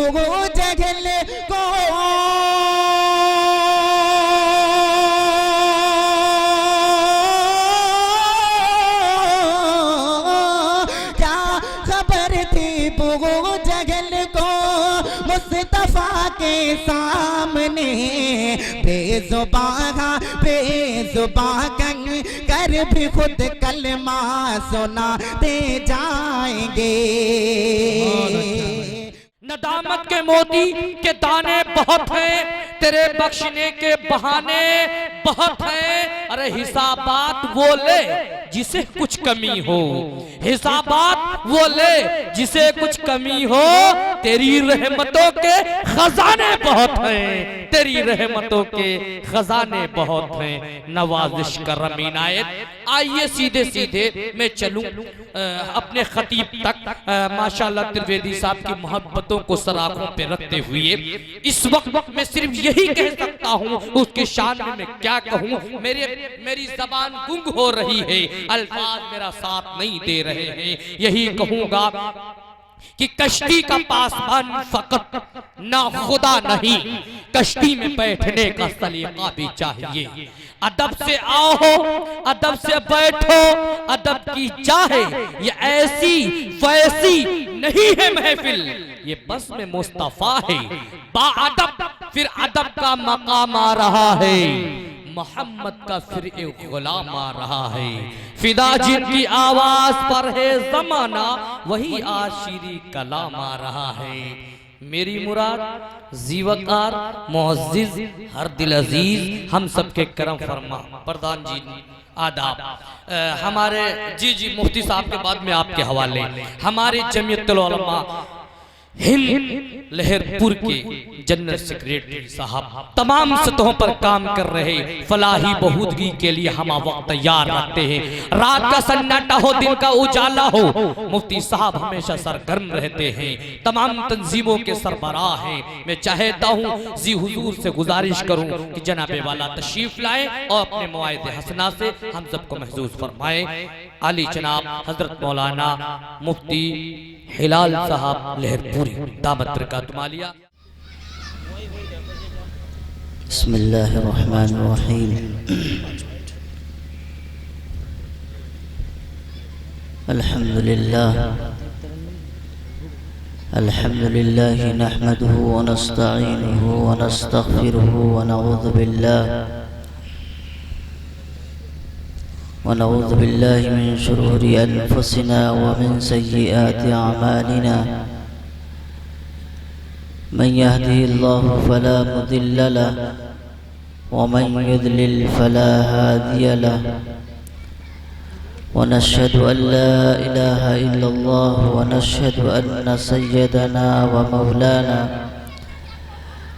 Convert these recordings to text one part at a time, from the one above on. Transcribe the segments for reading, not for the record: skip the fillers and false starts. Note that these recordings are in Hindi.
वो जगल को क्या खबर थी वो जगल को मुस्तफा के सामने बेजुबां कर भी खुद कलमा सुनाते जाएंगे। नदामत के मोती के दाने बहुत हैं, तेरे बख्शने के बहाने बहुत हैं। अरे हिसाबात वो ले जिसे कुछ कमी हो, हिसाबात वो ले जिसे कुछ कमी हो। तेरी रहमतों के खजाने बहुत हैं, तेरी रहमतों के खजाने बहुत हैं। नवाजिश करम इनायत। आइए सीधे सीधे मैं चलूं अपने खतीब तक। माशाल्लाह त्रिवेदी साहब की मोहब्बतों को सराखों पे रखते हुए इस वक्त मैं सिर्फ यही कह सकता हूँ, उसके शान में मैं क्या कहूँ। मेरी जबान गुंग हो रही है, अल्फाज मेरा साथ नहीं दे रहे हैं। यही कहूंगा कि कश्ती का पासबान फकत ना खुदा नहीं, कश्ती में बैठने का सलीका भी चाहिए। अदब से आओ, अदब से बैठो, अदब की चाहे ये ऐसी वैसी नहीं है महफिल, ये बस में मुस्तफा है। बाअदब फिर अदब का मकाम आ रहा है, मोहम्मद का फिर एक गुलाम आ रहा है। फिदा जिनकी आवाज पर है जमाना, वही आशिरी कलाम आ रहा है। मेरी मुराद जीवकार मुअज़्ज़िज़ हर दिल अजीज हम सबके करम फरमा। प्रधान जी आदाब। हमारे जी मुफ्ती साहब के बाद में आपके हवाले हमारे जमीयतुल उलमा हिंद लहरपुर के जनरल सेक्रेटरी साहब तमाम सतहों पर काम कर रहे फलाही बहुदगी के लिए हम वक्त तैयार रखते हैं। रात का सन्नाटा हो, दिन का उजाला हो, मुफ्ती साहब हमेशा सरगर्म रहते हैं। तमाम तंजीमों के सरबराह हैं। मैं चाहता हूँ जी हुजूर से गुजारिश करूँ कि जनाबे वाला तशरीफ लाएं और अपने मवाइद हसना से हम सबको महसूस फरमाएं। आली जनाब हजरत मौलाना मुफ्ती हिलाल साहब लहरपुरी दामत बरकात मालिया। बिस्मिल्लाहिर्रहमानिर्रहीम। अल्हम्दुलिल्लाह नहमदुहु व नस्तईनुहु व नस्तगफिरुहु व नऊज़ु बिल्लाहि मिन शुरूरि अनफुसिना व मिन सय्यिआति अमालिना। मन यहदिहिल्लाहु फला मुदिल्ल लहु व मन युद्लिल फला हादिय लहु। व नशहदु अन ला इलाहा इल्लल्लाह व नशहदु अन्न सय्यदना व मौलाना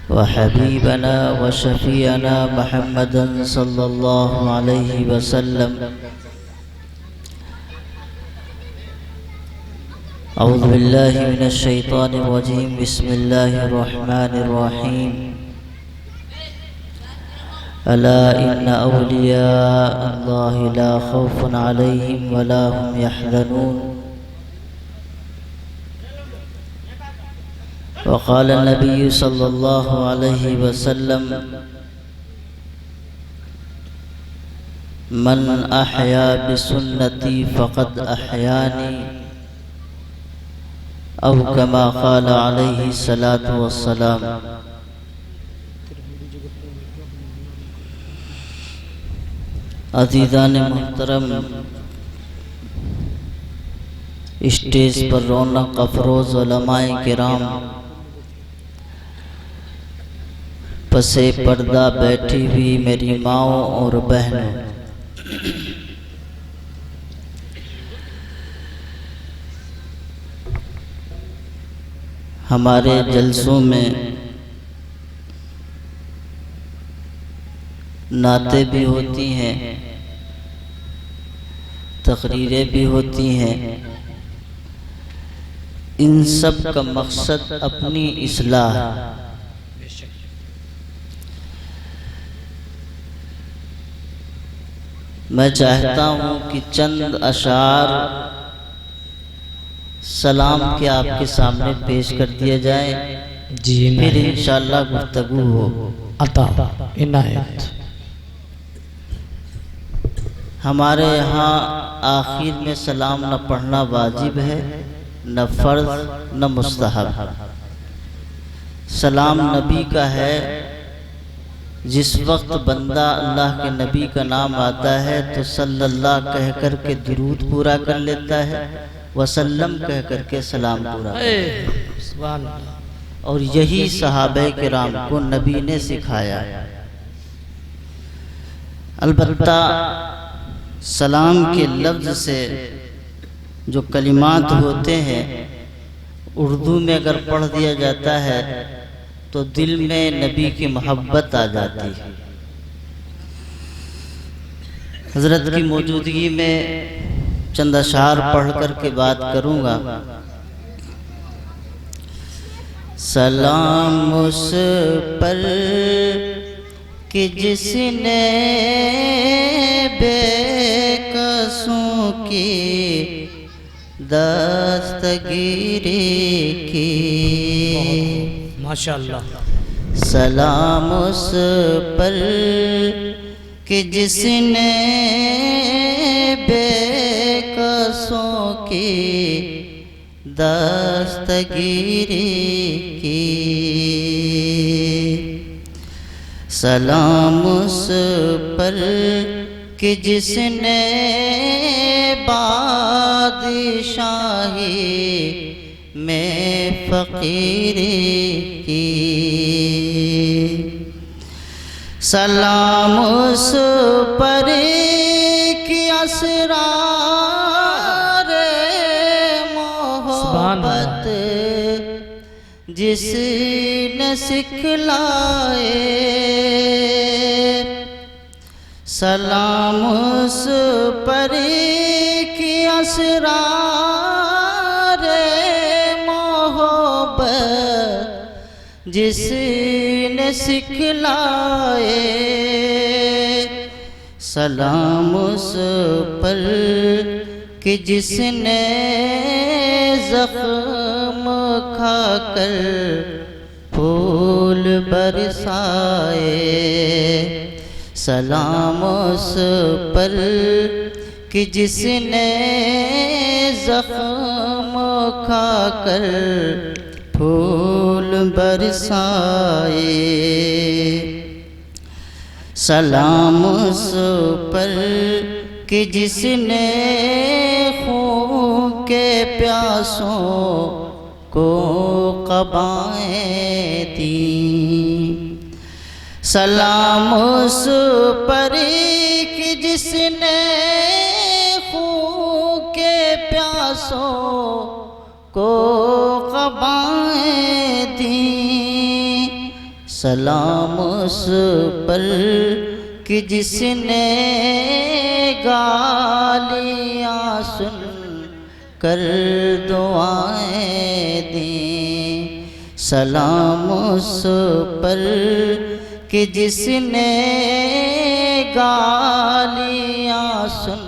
व हबीबना व शफीअना मुहम्मदन सल्लल्लाहु अलैहि वसल्लम। औज़ु बिल्लाहि मिनश शैतानिर रजीम। बिस्मिल्लाहिर रहमानिर रहीम। अला इन्ना औलिया अल्लाहि ला खौफुन अलैहिम व ला हुम यहज़नून। वक़ाल नबी सल्लल्लाहु अलैहि वसल्लम मन अहया बिसुन्नती फ़क़द अहयानी औ कमा क़ाल अलैहि सलातु वस्सलाम। अज़ीज़ान मुहतरम, स्टेज पर रौनक अफरोज़ उलमाए किराम, पसे पर्दा बैठी हुई मेरी माओं और बहनों, हमारे जलसों में नातें भी होती हैं, तकरीरें भी होती हैं। इन सब का मकसद अपनी इस्लाह। मैं चाहता हूँ कि चंद अशार सलाम के आपके सामने पेश कर दिए जाएं। जी फिर इंशाअल्लाह गुफ्तगू हो। अता इनायत। हमारे यहाँ आखिर में सलाम न पढ़ना वाजिब है, न फ़र्ज़ न मुस्तहब। सलाम नबी का है। जिस वक्त बंदा अल्लाह के नबी का नाम आता है तो सल्लल्लाह कह कर के दुरूद पूरा कर लेता है, वसल्लम कह कर के सलाम पूरा सुभान अल्लाह। और यही सहाबे किराम को नबी ने सिखाया। अलबत्ता सलाम के लफ्ज़ से जो कलिमात होते हैं उर्दू में अगर पढ़ दिया जाता है तो दिल में नबी की मोहब्बत आ जाती है। हज़रत की मौजूदगी में चंद अशआर पढ़ कर के बात करूँगा। सलाम उस पर कि जिसने बेकसों की दस्तगीरी की। माशाअल्लाह। सलाम उस पर कि जिसने बेकसों की दस्तगीरी की। सलाम उस पर कि जिसने बादशाही में फ़कीरी की। सलाम उस पर कि असरार मोहब्बत जिसने सिखलाए। सलाम उस पर कि असरार मोहब्बत जिसने सिखलाए। सलाम उस पर कि जिसने ज़ख्म खाकर फूल बरसाए। सलाम उस पर कि जिसने ज़ख्म खाकर फूल बरसाए। सलाम उस पर कि जिसने खून के प्यासों को क़बाएं दी। सलाम उस पर कि जिसने खून के प्यासों को क़बाएं दी। सलाम उस पर कि जिसने गालियाँ सुन कर दुआएं दी। सलाम उस पर कि जिसने गालियाँ सुन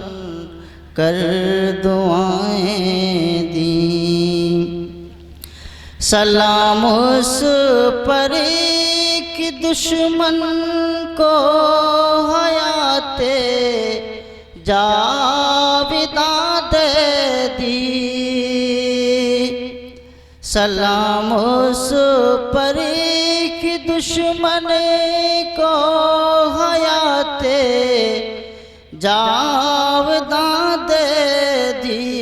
कर दुआएं दी। सलाम उस पर कि दुश्मन को हयाते जाविदा दे दी। सलाम उस पर कि दुश्मन को हयाते जाविदा दे दी।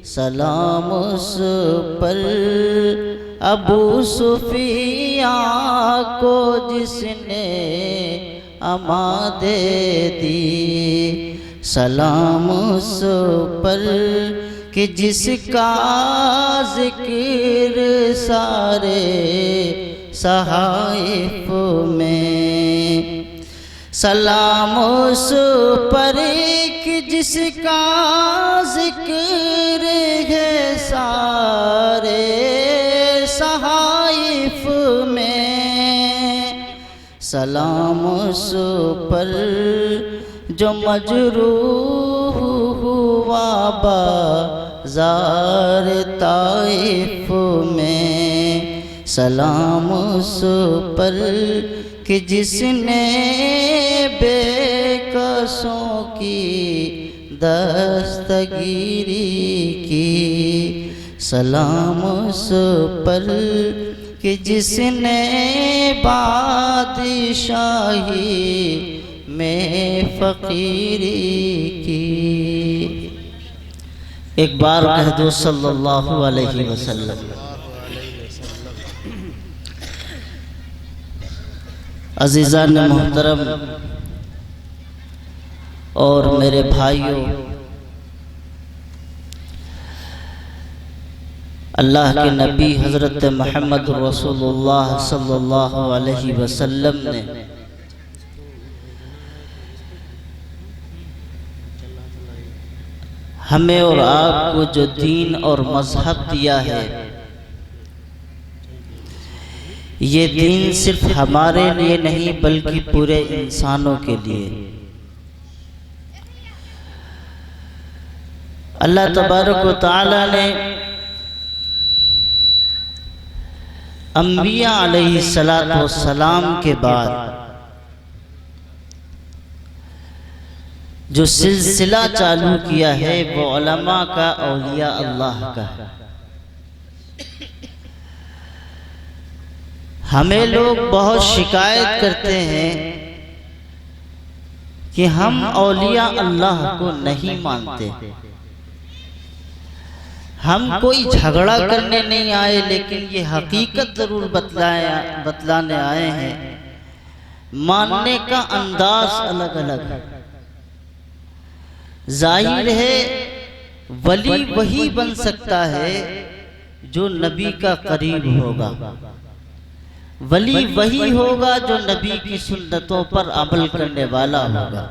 सलाम उस पर अबू सुफियान को जिसने अमा दे दी। सलाम उस पर कि जिसका जिक्र सारे सहाइफ में। सलाम उस पर कि जिसका जिक्र है सारे सहाइफ में। सलाम उस पर जो मजरूह हुआ बाज़ार ताइफ में। सलाम उस पर कि जिसने बेकसों की दस्तगीरी की। सलाम उस पर कि जिसने बादशाही में फ़कीरी की। एक बार कह दो सल्लल्लाहु अलैहि वसल्लम। अज़ीज़ान मोहतरम और मेरे भाइयों, अल्लाह के नबी हज़रत मोहम्मद रसूलुल्लाह सल्लल्लाहु अलैहि वसल्लम ने हमें और आपको जो दीन और मज़हब दिया है, ये दीन सिर्फ हमारे लिए नहीं बल्कि पूरे इंसानों के लिए। अल्लाह तबारक व तआला ने अंबिया अलैहिस्सलातु वस्सलाम के बाद जो सिलसिला चालू किया है वो उलमा का, औलिया अल्लाह का है। हमें लोग बहुत शिकायत करते हैं कि हम औलिया अल्लाह को नहीं मानते। हम कोई झगड़ा करने नहीं आए, लेकिन ये हकीकत जरूर बतलाने आए हैं। मानने का अंदाज अलग अलग है। जाहिर है वली वही बन सकता है जो नबी का करीब होगा। वली वही होगा जो नबी की सुन्नतों पर अमल करने वाला होगा।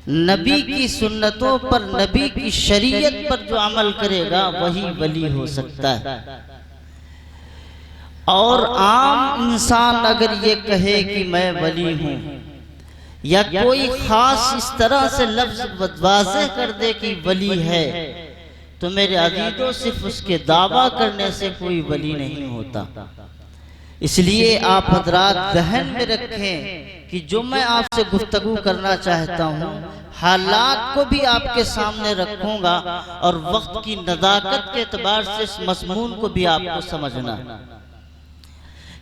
नबी की सुन्नतों पर, नबी की शरीयत पर जो अमल करेगा वही वली हो सकता है। और आम इंसान अगर ये कहे कि मैं वली हूं, या कोई खास इस तरह से लफ्ज वाज़ेह कर दे कि वली है, तो मेरे अज़ीज़ों सिर्फ उसके दावा करने से कोई वली नहीं होता। इसलिए आप हजरात ज़हन में रखें कि जो मैं आपसे गुफ्तगू करना चाहता हूँ, हालात को भी आपके सामने रखूंगा और वक्त की नज़ाकत के एतबार से इस मज़मून को भी आपको समझना,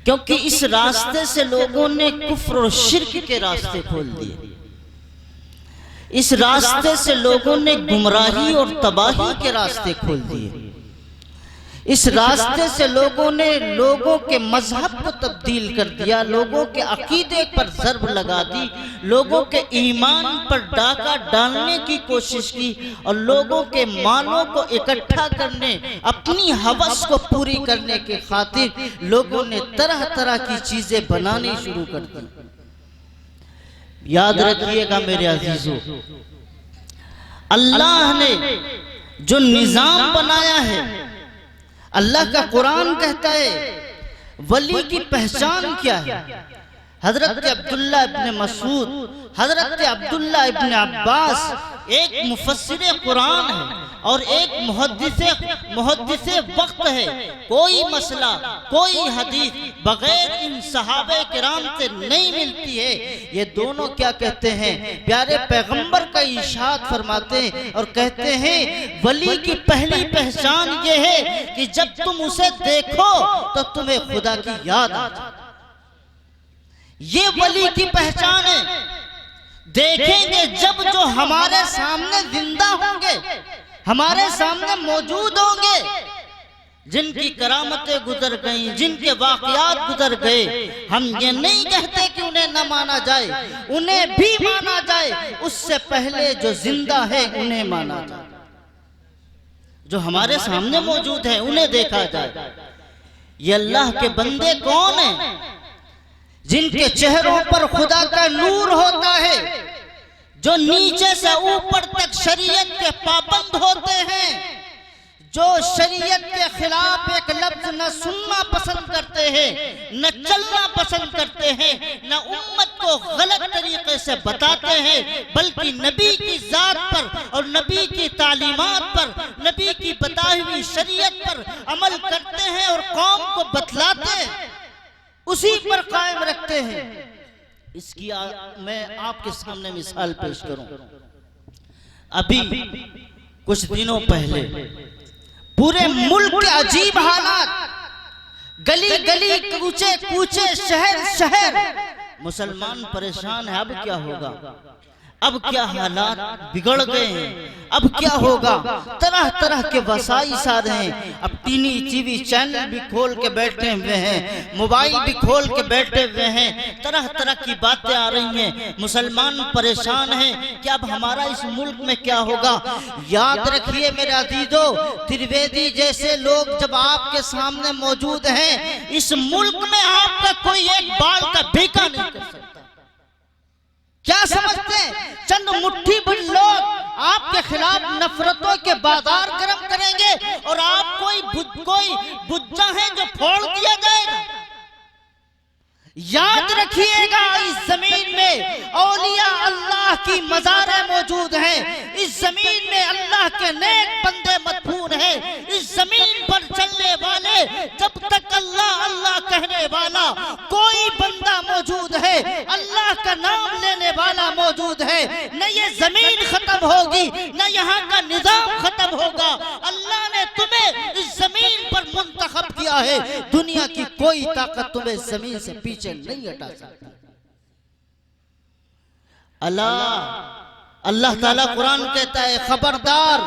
क्योंकि इस रास्ते से लोगों ने कुफ्र और शिर्क के रास्ते खोल दिए। इस रास्ते से लोगों ने गुमराही और तबाही के रास्ते खोल दिए। इस रास्ते से लोगों ने लोगों के मजहब को तब्दील कर दिया, लोगों के अकीदे पर ज़र्ब लगा दी, लोगों के ईमान पर डाका डालने की कोशिश की और लोगों के मालों को इकट्ठा करने, अपनी हवस को पूरी करने के खातिर लोगों ने तरह तरह की चीजें बनानी शुरू कर दी। याद रखिएगा मेरे अजीजों, अल्लाह ने जो निजाम बनाया है, अल्लाह का कुरान कहता है वली की पहचान क्या है। हजरत अब्दुल्ला इब्न मसूद, हजरत अब्दुल्ला इब्न अब्बास एक मुफस्सिर कुरान है और एक मुहद्दिसे वक्त है। कोई मसला, कोई हदीस बगैर इन सहाबे किराम से नहीं मिलती है। ये दोनों क्या कहते हैं, प्यारे पैगंबर का इरशाद फरमाते हैं और कहते हैं वली की पहली पहचान ये है कि जब तुम उसे देखो तो तुम्हें खुदा की याद आ जाए। ये वली की पहचान है। देखेंगे जब जो हमारे सामने जिंदा होंगे, हमारे सामने मौजूद होंगे, जिनकी करामतें गुजर गई, जिनके वाकयात गुजर गए, हम ये नहीं कहते कि उन्हें न माना जाए, उन्हें भी माना जाए। उससे पहले जो जिंदा है उन्हें माना जाए, जो हमारे सामने मौजूद है उन्हें देखा जाए। ये अल्लाह के बंदे कौन हैं? जिनके चेहरों पर खुदा का नूर होता है, जो नीचे से ऊपर तक शरीयत के पाबंद होते हैं, जो शरीयत के खिलाफ एक लफ्ज न सुनना पसंद करते हैं, न चलना पसंद करते हैं, न उम्मत को गलत तरीके से बताते हैं, बल्कि नबी की जात पर और नबी की तालीमात पर, नबी की बताई हुई शरीयत पर अमल करते हैं और कौम को बतलाते उसी पर कायम रखते हैं। इसकी मैं आपके सामने मिसाल पेश करूं। अभी कुछ दिनों पहले पूरे मुल्क के अजीब हालात, गली गली कूचे कूचे शहर शहर मुसलमान परेशान है। अब क्या होगा, अब क्या हालात बिगड़ गए हैं, अब क्या होगा। तरह तरह के वसाई साधे हैं। अब टीवी चैनल भी खोल के बैठे हुए हैं, मोबाइल भी खोल के बैठे हुए हैं, तरह तरह की बातें आ रही हैं। मुसलमान परेशान हैं कि अब हमारा इस मुल्क में क्या होगा। याद रखिए मेरे अजीजों, त्रिवेदी जैसे लोग जब आपके सामने मौजूद हैं, इस मुल्क में आपका कोई एक बाल का बेका नहीं कर सकता। क्या समझते हैं चंद मुट्ठी भर लोग आपके खिलाफ नफरतों के बाजार गर्म करेंगे और आप कोई बुज्जा है जो फोड़ दिया जाएगा। याद रखिएगा, इस जमीन में औलिया अल्लाह की मज़ारें मौजूद हैं। इस जमीन में अल्लाह के नेक बंदे मदफून हैं। इस जमीन पर चलने वाले, जब तक अल्लाह अल्लाह कहने वाला कोई बंदा मौजूद है, अल्लाह का नाम लेने वाला मौजूद है, न ये जमीन खत्म होगी, न यहाँ का निजाम खत्म होगा। अल्लाह ने तुम्हें इस जमीन पर मुंतखब किया है। दुनिया की कोई ताकत तुम्हें जमीन से पीछे नहीं हटा सकती। अल्लाह ताला कुरान कहता है, खबरदार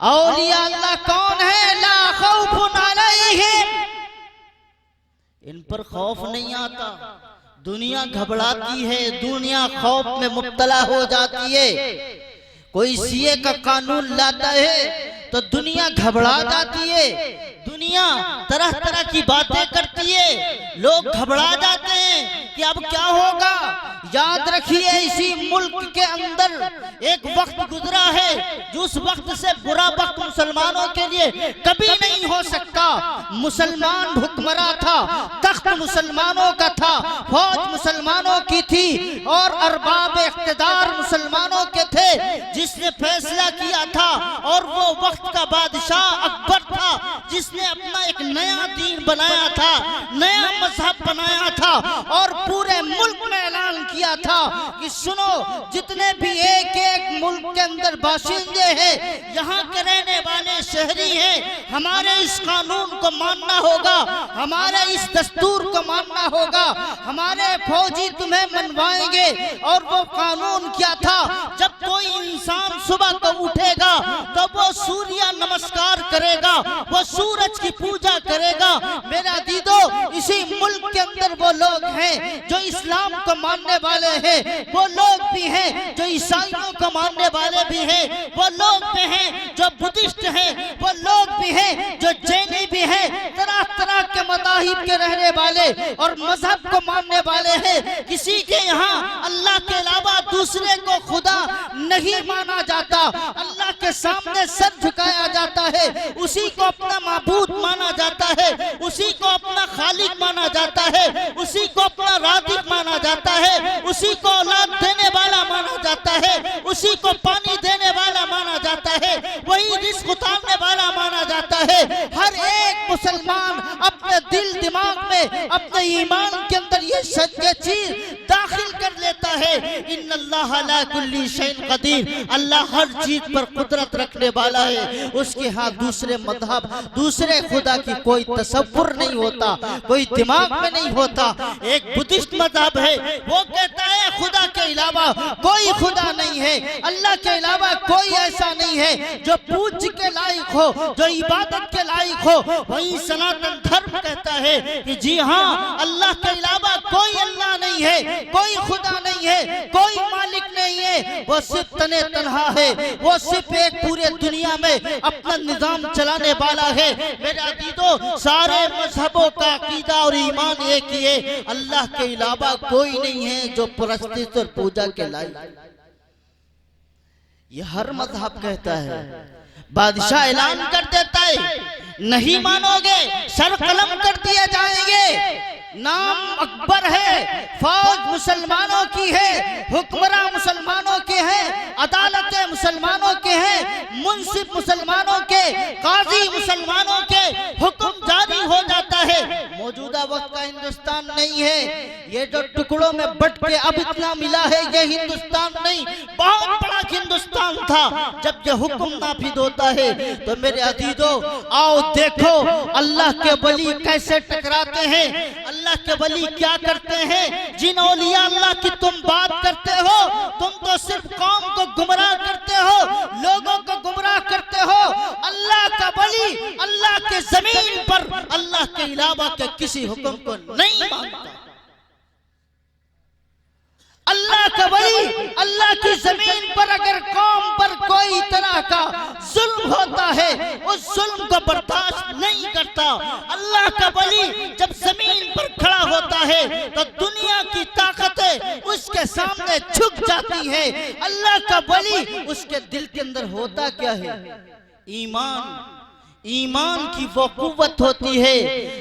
औलिया अल्लाह कौन है, ला खौफुन अलैहिम, इन पर खौफ नहीं आता। दुनिया घबराती है, दुनिया खौफ में मुब्तला हो जाती है। कोई सीए का कानून लाता है तो दुनिया घबरा जाती है, दुनिया तरह तरह की बातें करती है, लोग घबरा जाते हैं कि अब क्या होगा। याद रखिए, इसी मुल्क के अंदर एक वक्त गुजरा है जो उस वक्त से बुरा वक्त मुसलमानों के लिए कभी नहीं हो सकता। मुसलमान हुक्मरां था, तख्त मुसलमानों का था, फौज मुसलमानों की थी और अरबाब इख्तिदार मुसलमानों के थे, जिसने फैसला किया था। और वो वक्त का बादशाह अकबर था, जिसने अपना एक नया दीन बनाया था, नया मजहब बनाया था और पूरे मुल्क में ऐलान किया था कि सुनो, जितने भी एक एक मुल्क के अंदर बाशिंदे हैं, यहाँ के रहने वाले शहरी हैं, हमारे इस कानून को मानना होगा, हमारे इस दस्तूर को मानना होगा, हमारे फौजी तुम्हें मनवाएंगे। और वो कानून क्या था, जब कोई इंसान सुबह को उठेगा तो वो सूर्य नमस्कार करेगा, वो सूरज की पूजा करेगा। मेरा दीदो, इसी मुल्क के अंदर वो लोग हैं जो इस्लाम को मानने वाले हैं, वो लोग भी हैं जो ईसाइयों को मानने वाले भी हैं, वो लोग भी हैं जो बुद्धिस्ट हैं, वो लोग भी हैं जो जैनी भी हैं, तरह तरह के मज़ाहिब के रहने वाले और मजहब को मानने वाले हैं। किसी के यहाँ अल्लाह के अलावा दूसरे को खुदा नहीं माना जाता, अल्लाह के सामने सर झुकाया जाता है, उसी को अपना माबूद माना जाता है, उसी को अपना खालिक माना जाता है, उसी को अपना राज़िक माना जाता है, उसी को औलाद देने वाला माना जाता है, उसी को पानी देने वाला माना जाता है, वही रिज़्क़ उतारने वाला माना जाता है। हर एक मुसलमान अपने दिल दिमाग में, अपने ईमान के अंदर ये चीज दाखिल कर लेता है, इन्नल्लाह अला कुल्ली शैइन कदीर, अल्लाह हर चीज पर कुदरत रखने वाला है। उसके हाथ दूसरे मजहब, दूसरे खुदा की कोई तसव्वुर नहीं होता, कोई दिमाग में नहीं होता। एक बुद्धिस्ट मजहब है, वो कहता है खुदा के अलावा कोई खुदा नहीं है, अल्लाह के अलावा कोई ऐसा नहीं है जो पूज्य के लायक हो, जो इबादत के लायक हो। वही सनातन धर्म कहता है कि जी हाँ, अल्लाह के अलावा कोई अल्लाह नहीं है, कोई खुदा नहीं है, कोई मालिक नहीं है, वो सिर्फ तने तन्हा है, वो सिर्फ एक पूरे दुनिया में अपना निजाम चलाने वाला है। मेरे अजीजों, सारे मजहबों का अकीदा और ईमान एक ही है, अल्लाह के अलावा कोई नहीं है जो परस्तिश और पूजा के लायक। ये हर मजहब कहता है। बादशाह ऐलान कर देता है, नहीं मानोगे सर कलम कर दिए जाएंगे। नाम अकबर है, फौज मुसलमानों की है, हुक्मरान मुसलमानों के हैं, अदालतें मुसलमानों के हैं, मुंसिफ मुसलमानों के, काजी मुसलमानों के, हुक्म जारी हो जाता गुज़श्ता वक्त का हिंदुस्तान नहीं है। ये जो टुकड़ों में बट के अब इतना मिला है, ये हिंदुस्तान नहीं, बहुत बड़ा हिंदुस्तान था। जब ये हुक्म नाफिज होता है तो मेरे अजीजों, आओ देखो अल्लाह के वली कैसे टकराते हैं, अल्लाह के वली क्या करते हैं। जिन औलिया अल्लाह की तुम बात करते हो, तुम तो सिर्फ कौम को गुमराह करते हो, लोगों को गुमराह करते हो। अल्लाह का वली अल्लाह के जमीन पर अल्लाह के अलावा के किसी हुक्म को नहीं मानता। अल्लाह का वली अल्लाह की जमीन पर अगर कौम पर कोई तरह का जुल्म होता है, उस जुल्म को बर्दाश्त नहीं करता। अल्लाह का वली जब जमीन पर खड़ा होता है तो दुनिया की ताकतें उसके सामने झुक जाती है। अल्लाह का वली, उसके दिल के अंदर होता क्या है? ईमान। ईमान की वो कुव्वत होती है,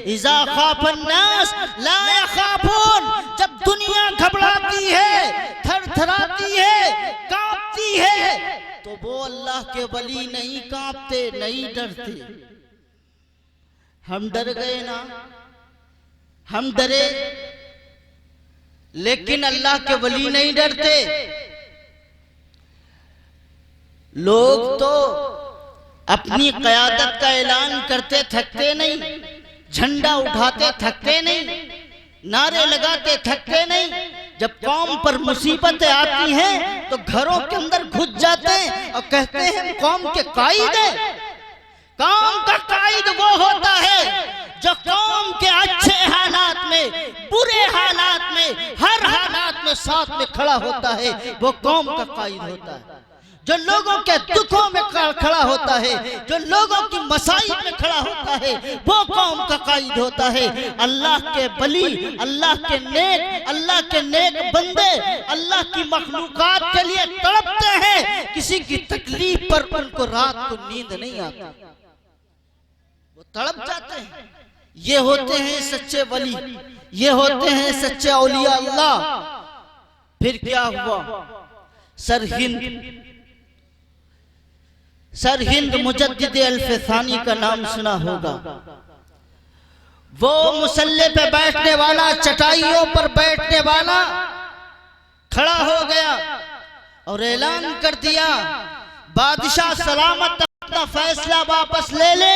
इज़ा खाफन नास ला यखाफून। जब दुनिया घबराती है, थरथराती है, कांपती है, तो वो अल्लाह के वली नहीं कांपते, नहीं डरते। हम डर गए ना, हम डरे, लेकिन अल्लाह के वली नहीं डरते। लोग तो अपनी क़यादत का ऐलान करते थकते नहीं, झंडा उठाते थकते नहीं, नारे लगाते थकते नहीं। जब कौम पर मुसीबतें आती हैं तो घरों के अंदर घुस जाते हैं और कहते हैं कौम के कायद हैं। कौम का कायद वो होता है जो कौम के अच्छे हालात में, बुरे हालात में, हर हालात में साथ में खड़ा होता है, वो कौम का कायद होता है। जो लोगों के दुखों में खड़ा होता है, जो लोगों की मसाइब में खड़ा होता है, वो कौम का कायद होता है। अल्लाह के वली, अल्लाह के नेक बंदे अल्लाह की मखलूकात के लिए तड़पते हैं। किसी की तकलीफ पर उनको रात को नींद नहीं आती, वो तड़प जाते हैं। ये होते हैं सच्चे वली, ये होते हैं सच्चे औलिया अल्लाह। फिर क्या हुआ? सरहिंद मुजद्दिद अल्फसानी का नाम सुना होगा। वो मुसल्ले पे बैठने वाला, चटाइयों पर बैठने वाला खड़ा हो गया और ऐलान कर दिया, बादशाह सलामत अपना फैसला वापस ले ले,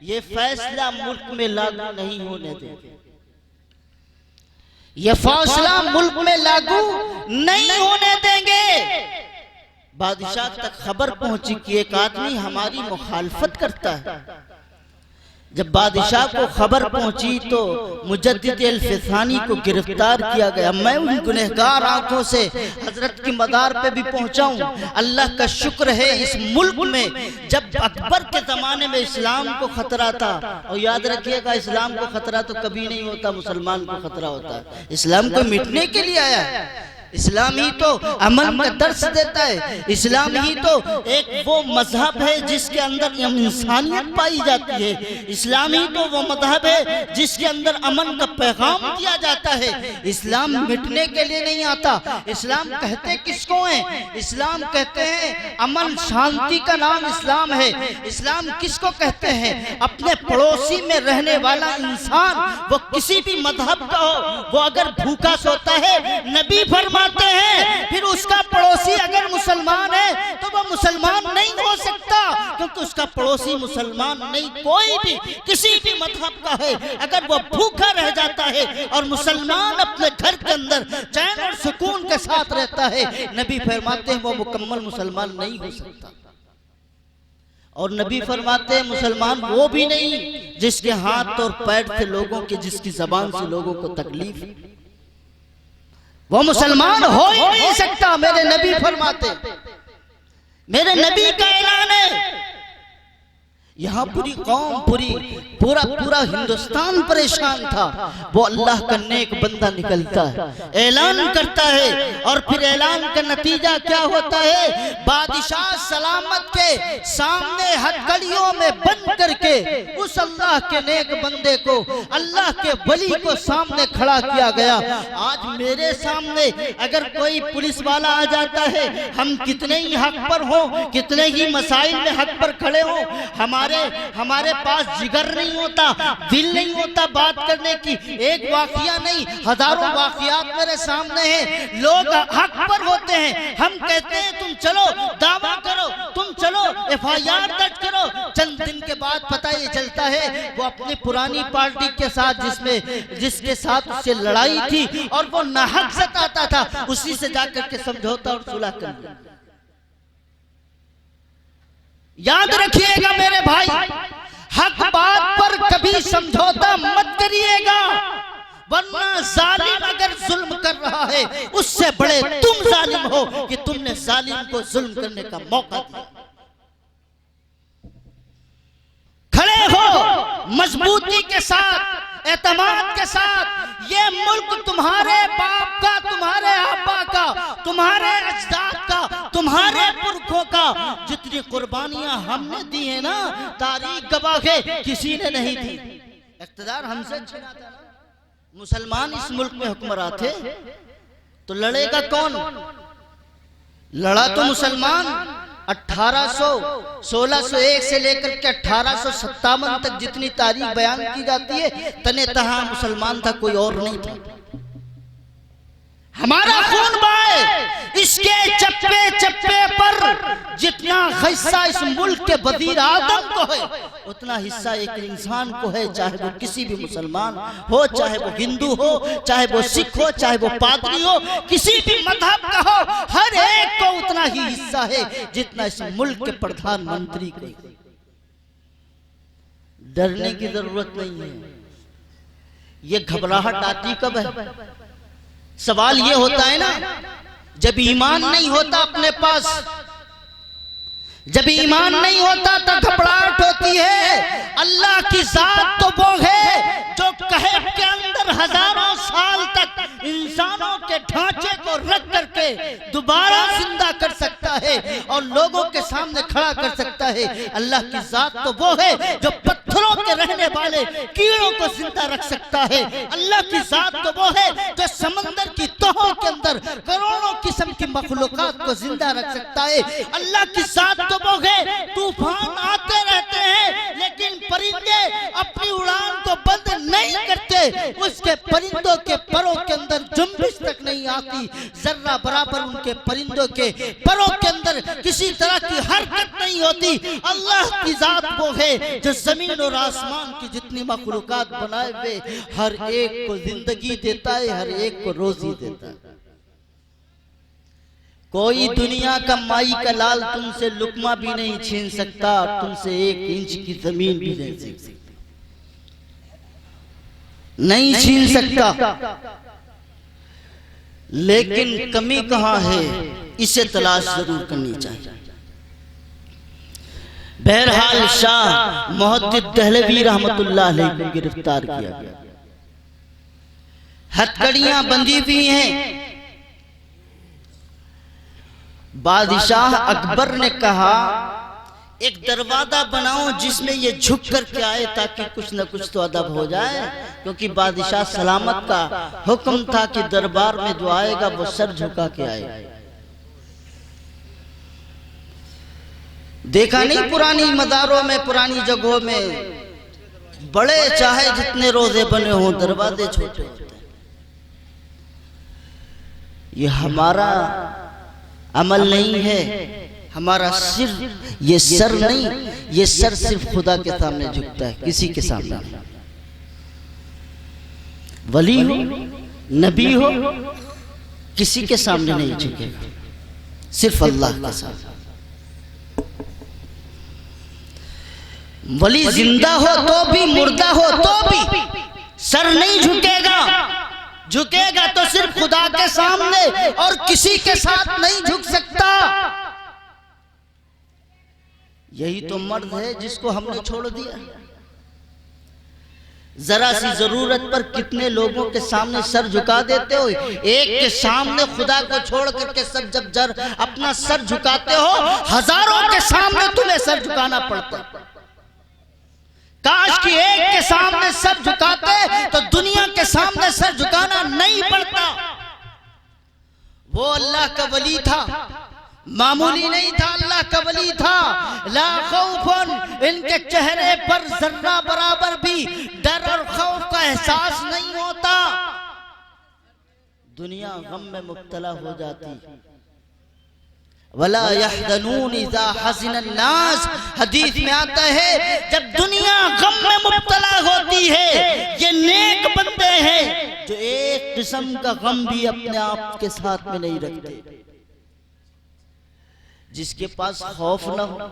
ये फैसला मुल्क में लागू नहीं होने देंगे, ये फैसला मुल्क में लागू नहीं होने देंगे। बादशाह तक खबर पहुंची कि एक आदमी हमारी मुखालफत करता है। जब बादशाह को खबर पहुंची तो मुजद्दिद अल्फसानी को गिरफ्तार किया गया। मैं उन गुनहगार आंखों से हजरत की मदार पे भी पहुंचा हूं। अल्लाह का शुक्र है इस मुल्क में जब अकबर के जमाने में इस्लाम को खतरा था, और याद रखिएगा इस्लाम को खतरा तो कभी नहीं होता, मुसलमान को खतरा होता है। इस्लाम को मिटने के लिए आया है। इस्लाम ही तो अमन का दर्स देता है। इस्लाम ही तो एक वो मजहब है जिसके अंदर इंसानियत पाई जाती है। इस्लाम ही तो वो मजहब है जिसके अंदर अमन का पैगाम दिया जाता है। इस्लाम मिटने के लिए नहीं आता। इस्लाम कहते किसको है? इस्लाम कहते हैं अमन शांति का नाम इस्लाम है। इस्लाम किसको कहते हैं? अपने पड़ोसी में रहने वाला इंसान, वो किसी भी मजहब का हो, वो अगर भूखा सोता है, नबी फरमा हैं, फिर उसका पड़ोसी अगर मुसलमान है तो वह मुसलमान नहीं हो सकता, क्योंकि उसका पड़ोसी मुसलमान नहीं, कोई भी किसी भी मजहब का है, अगर वह भूखा रह जाता है और मुसलमान अपने घर के अंदर चैन और सुकून के साथ रहता है, नबी फरमाते हैं वो मुकम्मल मुसलमान नहीं हो सकता। और नबी फरमाते हैं मुसलमान वो भी नहीं जिसके हाथ और पैर से लोगों के, जिसकी जबान से लोगों को तकलीफ, वो मुसलमान हो ही नहीं सकता। मेरे नबी फरमाते, मेरे नबी का ऐलान है। यहाँ पूरी कौम, पूरा हिंदुस्तान परेशान था। वो अल्लाह का नेक बंदा निकलता है, ऐलान करता है, और फिर ऐलान का नतीजा क्या होता है? बादशाह सलामत के सामने हथकड़ियों में बंद करके उस अल्लाह के नेक बंदे को, अल्लाह के वली को सामने खड़ा किया गया। आज मेरे सामने अगर कोई पुलिस वाला आ जाता है, हम कितने ही हक पर हो, कितने ही मसाइल में हक पर खड़े हो, हमारे हमारे पास जिगर नहीं होता, दिल नहीं होता बात करने की। एक वाकया नहीं, हजारों वाकयात मेरे सामने हैं। लोग हक पर होते हैं, हम कहते हैं तुम चलो दावा करो, तुम चलो FIR दर्ज करो। चंद दिन के बाद पता ये चलता है वो अपनी पुरानी पार्टी के साथ जिसके साथ उससे लड़ाई थी और वो नाहक सताता था, उसी से जाकर के समझौता और सुलह कर लिया। याद रखिएगा मेरे भाई, हक बात पर कभी समझौता मत करिएगा, वरना जालिम अगर जुल्म कर रहा है उससे बड़े तुम जालिम हो कि तुमने जालिम को जुल्म करने का मौका दिया। खड़े हो मजबूती के साथ, एतमाद के साथ। ये मुल्क तुम्हारे बाप का, तुम्हारे आबा का, तुम्हारे अजदाद का, तुम्हारे पुरखों का। जितनी कुर्बानियां हमने दी है ना, तारीख गवाह है किसी ने नहीं दी। इख्तियार हमसे छिना था ना। मुसलमान इस मुल्क में हुक्मरान थे तो लड़ेगा कौन? लड़ा तो मुसलमान। 1601 से लेकर के 1857 तक जितनी तारीख बयान की जाती है, तने तहा मुसलमान था, कोई और नहीं था। हमारा खून बहाए, इसके चप्पे चप्पे पर जितना हिस्सा इस मुल्क के वजीर आजम को है, उतना हिस्सा एक इंसान को है, चाहे वो किसी भी मुसलमान हो, चाहे वो हिंदू हो, चाहे वो सिख हो, चाहे वो पादरी हो, किसी भी मजहब का हो, हर एक को उतना ही हिस्सा है जितना इस मुल्क के प्रधानमंत्री को। डरने की जरूरत नहीं है। ये घबराहट आती कब है? सवाल ये होता है ना, जब ईमान नहीं होता अपने पास, जब ईमान नहीं होता तो घबराहट होती है। अल्लाह की जात तो वो है जो कहफ के अंदर हजारों साल तक इंसानों के ढांचे को रख करके दोबारा जिंदा कर सकता है और लोगों के सामने खड़ा कर सकता है। अल्लाह की जात तो वो है जो पत्थरों के रहने वाले कीड़ों को जिंदा रख सकता है। अल्लाह की जात तो वो है जो समंदर की तहों के अंदर करोड़ों किस्म की मखलूकात को जिंदा रख सकता है। अल्लाह की जात तो वो है, तूफान आते रहते हैं लेकिन परिंदे अपनी उड़ान को बंद नहीं करते, उसके परिंदों के परों के अंदर जुम्बिश तक नहीं आती, जर्रा बराबर उनके परिंदों के परों के अंदर किसी तरह की हरकत नहीं होती। अल्लाह की जात वो है जो जमीन और आसमान की जितनी मखलूकात बनाए हुए हर एक को जिंदगी देता है, हर एक को रोजी देता है। कोई दुनिया का माई का लाल तुमसे लुकमा भी नहीं छीन सकता, तुमसे 1 इंच की जमीन भी नहीं छीन सकता, नहीं छीन सकता। लेकिन कमी कहां है, इसे तलाश जरूर करनी चाहिए। बहरहाल शाह मुहद्दिद दहलवी रहमतुल्लाह अलैह को गिरफ्तार किया गया, हथकड़ियां बंधी हुई हैं। बादशाह अकबर ने कहा एक दरवाजा बनाओ जिसमें ये झुक करके आए ताकि कुछ न कुछ तो अदब हो जाए, क्योंकि बादशाह सलामत का हुक्म था कि दरबार में जो आएगा वो सर झुका के आएगा। देखा नहीं पुरानी मज़ारों में, पुरानी जगहों में बड़े चाहे जितने रोजे बने हों दरवाजे छोटे होते हैं। ये हमारा अमल नहीं है, हमारा सिर, ये सर नहीं, ये सर सिर्फ खुदा के सामने झुकता है, किसी के सामने नहीं। वली हो, नबी हो, किसी के सामने नहीं झुकेगा, सिर्फ अल्लाह के सामने। वली जिंदा हो तो भी, मुर्दा हो तो भी सर नहीं झुकेगा। झुकेगा तो सिर्फ खुदा के सामने और किसी के साथ नहीं झुक सकता। यही तो मर्द है जिसको हमने छोड़ दिया। जरा सी जरूरत पर कितने लोगों के सामने सर झुका देते हो। एक के सामने खुदा को छोड़ करके सब जब अपना सर झुकाते हो, हजारों के सामने तुम्हें सर झुकाना पड़ता। काश कि एक के सामने सर झुकाते तो दुनिया के सामने सर झुकाना नहीं पड़ता। वो अल्लाह का वली था, मामूली नहीं था, अल्लाह का वली था। ला खौफुन, इनके चेहरे पर जर्रा बराबर भी डर और खौफ का एहसास नहीं होता। दुनिया गम में मुब्तला हो जाती। वला यहज़नून इज़ा हज़िन अन्नास, हदीस में आता है जब दुनिया गम में मुब्तला होती है, ये नेक बंदे हैं जो एक किस्म का गम भी अपने आप के साथ में नहीं रखते। जिसके पास खौफ न हो,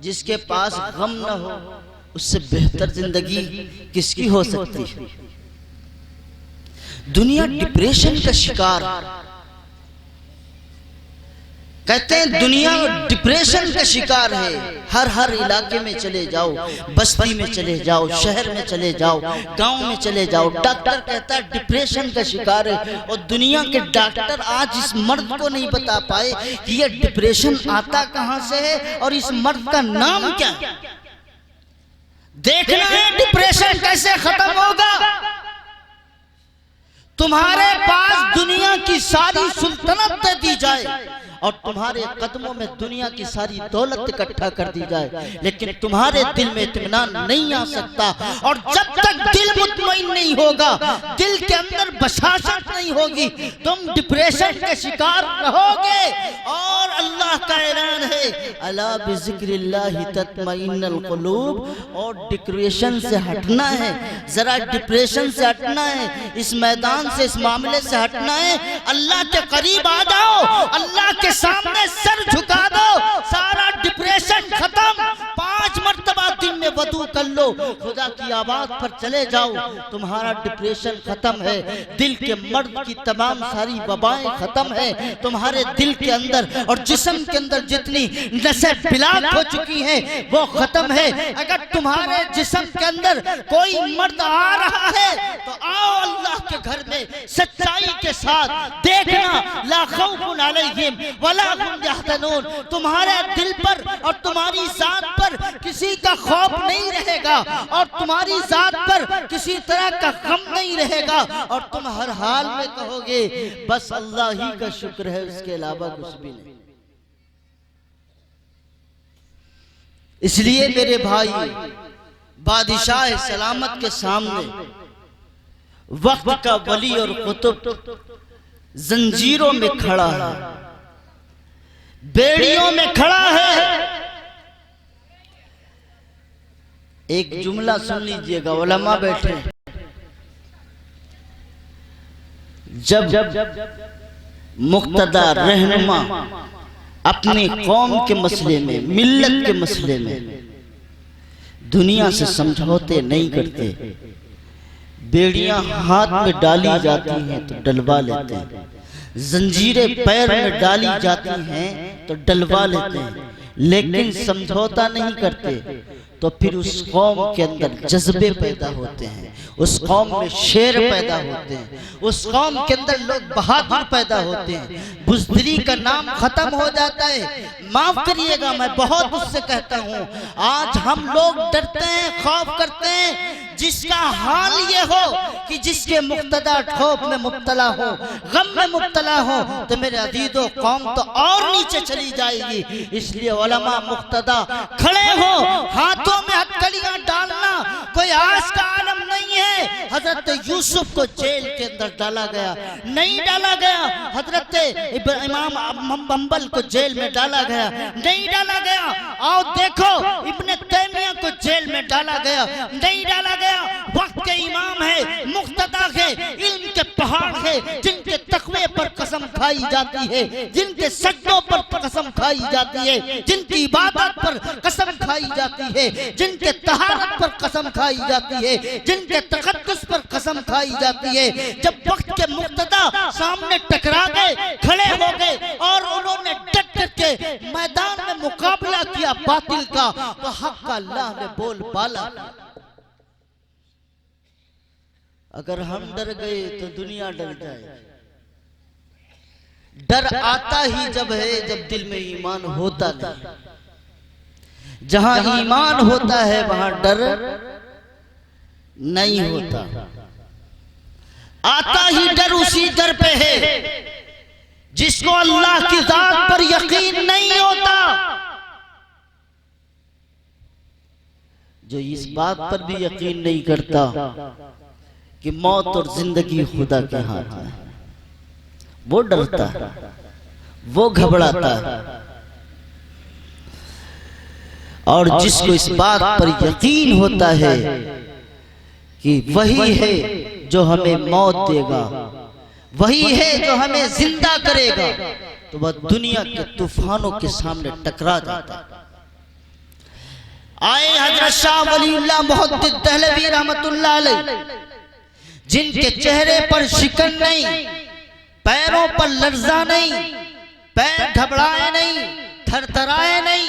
जिसके पास गम न हो, उससे बेहतर जिंदगी किसकी हो सकती है। दुनिया डिप्रेशन का शिकार, कहते हैं दुनिया डिप्रेशन का शिकार है। हर इलाके में चले जाओ, बस्ती में चले जाओ, शहर में चले जाओ, गांव में चले जाओ, डॉक्टर कहता है डिप्रेशन का शिकार है। और दुनिया के डॉक्टर आज इस मर्द को नहीं बता पाए कि ये डिप्रेशन आता कहां से है और इस मर्द का नाम क्या है। देखना है डिप्रेशन कैसे खत्म होगा। तुम्हारे पास दुनिया की सारी सुल्तनत दे दी जाए और तुम्हारे कदमों में दुनिया की सारी दौलत इकट्ठा कर दी जाए, लेकिन तुम्हारे दिल में इत्मीनान नहीं आ सकता। और जब तक दिल मुतमईन नहीं होगा, दिल के अंदर बशाशत नहीं होगी, तुम डिप्रेशन के शिकार रहोगे। और अल्लाह का ऐलान है, अला बिज़िक्रिल्लाहि तत्मइन्नुल क़ुलूब। और डिप्रेशन से हटना है, जरा डिप्रेशन से हटना है, इस मैदान से, इस मामले से हटना है। अल्लाह के करीब आ जाओ, अल्लाह के सामने सर झुका दो, सारा डिप्रेशन खत्म। 5 मर्तबा दिन में वदू कर लो, खुदा की आवाज पर चले जाओ, तुम्हारा डिप्रेशन खत्म है। दिल के मर्द की तमाम सारी वबाएं खत्म है तुम्हारे दिल के अंदर, और जिस्म के अंदर जितनी नसें बिलाक हो चुकी हैं वो खत्म है। अगर तुम्हारे जिस्म के अंदर कोई मर्द आ रहा है तो आओ अल्लाह के घर में सच्चाई के साथ, देखना ला खौफुन अलैहिम वला हुम यहज़नून। तुम्हारे दिल पर और तुम्हारी जात पर किसी का खौफ नहीं रहेगा और तुम्हारी जात पर किसी तरह का गम नहीं रहेगा, और तुम हर हाल में कहोगे बस अल्लाह ही का शुक्र है, उसके अलावा कुछ भी नहीं। इसलिए मेरे भाई, बादशाह सलामत के सामने वक्त का वली और कुतुब जंजीरों में खड़ा है, बेड़ियों में खड़ा है। एक जुमला सुन लीजिएगा, उलमा बैठे। जब मुक्तदा रहनुमा अपने कौम के मसले में, मिल्लत के मसले में दुनिया से समझौते नहीं करते, बेड़ियां हाथ में डाली जाती हैं तो डलवा लेते हैं, जंजीरें पैर में डाली जाती हैं तो डलवा लेते हैं, लेकिन समझौता नहीं करते, तो फिर उस कौम के अंदर जज्बे पैदा होते हैं, उस कौम में शेर पैदा होते हैं, उस कौम के अंदर लोग बहादुर पैदा होते हैं, बुज़दिली का नाम खत्म हो जाता है। माफ करिएगा, मैं बहुत उससे कहता हूँ, आज हम लोग डरते हैं, खौफ करते हैं, जिसका हाल ये हो कि जिसके मुक्तदा खौफ में मुब्तला हो, गम में मुब्तला हो, तो मेरे अजीजों कौम तो और नीचे चली जाएगी। इसलिए उलमा मुक्तदा खड़े हो, हाथों में हथकड़ियां डालना कोई आज का आलम नहीं है। हजरत यूसुफ को जेल के अंदर डाला गया, नहीं डाला गया। हजरत इमाम हम्बल को जेल में डाला गया, नहीं डाला गया। आओ देखो, इब्ने तैमिया को जेल में डाला गया, नहीं डाला गया। वक्त के इमाम है, मुक्तदा है, इल्म के पहाड़ है, जिनके तकवे पर कसम खाई जाती है, जिनके सजदों पर कसम खाई जाती है, जिनकी इबादत पर कसम खाई जाती है, जिनके तहारत पर कसम खाई जाती है, जिनके तकद्दुस पर कसम खाई जाती है। जब वक्त के मुक्तदा सामने टकरा गए, खड़े हो गए और उन्होंने डट के मैदान में मुकाबला किया बातिल का, तो हक का अल्लाह ने बोल बाला। अगर हम डर गए तो दुनिया डर जाए। डर आता ही जब है जब दिल में ईमान होता नहीं। जहां ईमान होता है वहां डर नहीं होता। आता ही डर उसी डर पे है जिसको अल्लाह की जात पर यकीन नहीं होता, जो इस बात पर भी यकीन नहीं करता कि मौत और जिंदगी खुदा के हाथ में, वो डरता है, वो घबराता है। और जिसको इस बात पर यकीन होता है कि वही है जो हमें मौत देगा, वही है जो हमें जिंदा करेगा, तो वह दुनिया के तूफानों के सामने टकरा जाता है। आए हजरत शाह वलीउल्लाह मुहद्दिस दहलवी रहमतुल्लाह अलैह, जिनके चेहरे पर शिकन नहीं, पैरों पर लर्जा नहीं, पैर घबराए नहीं, थरथराए नहीं,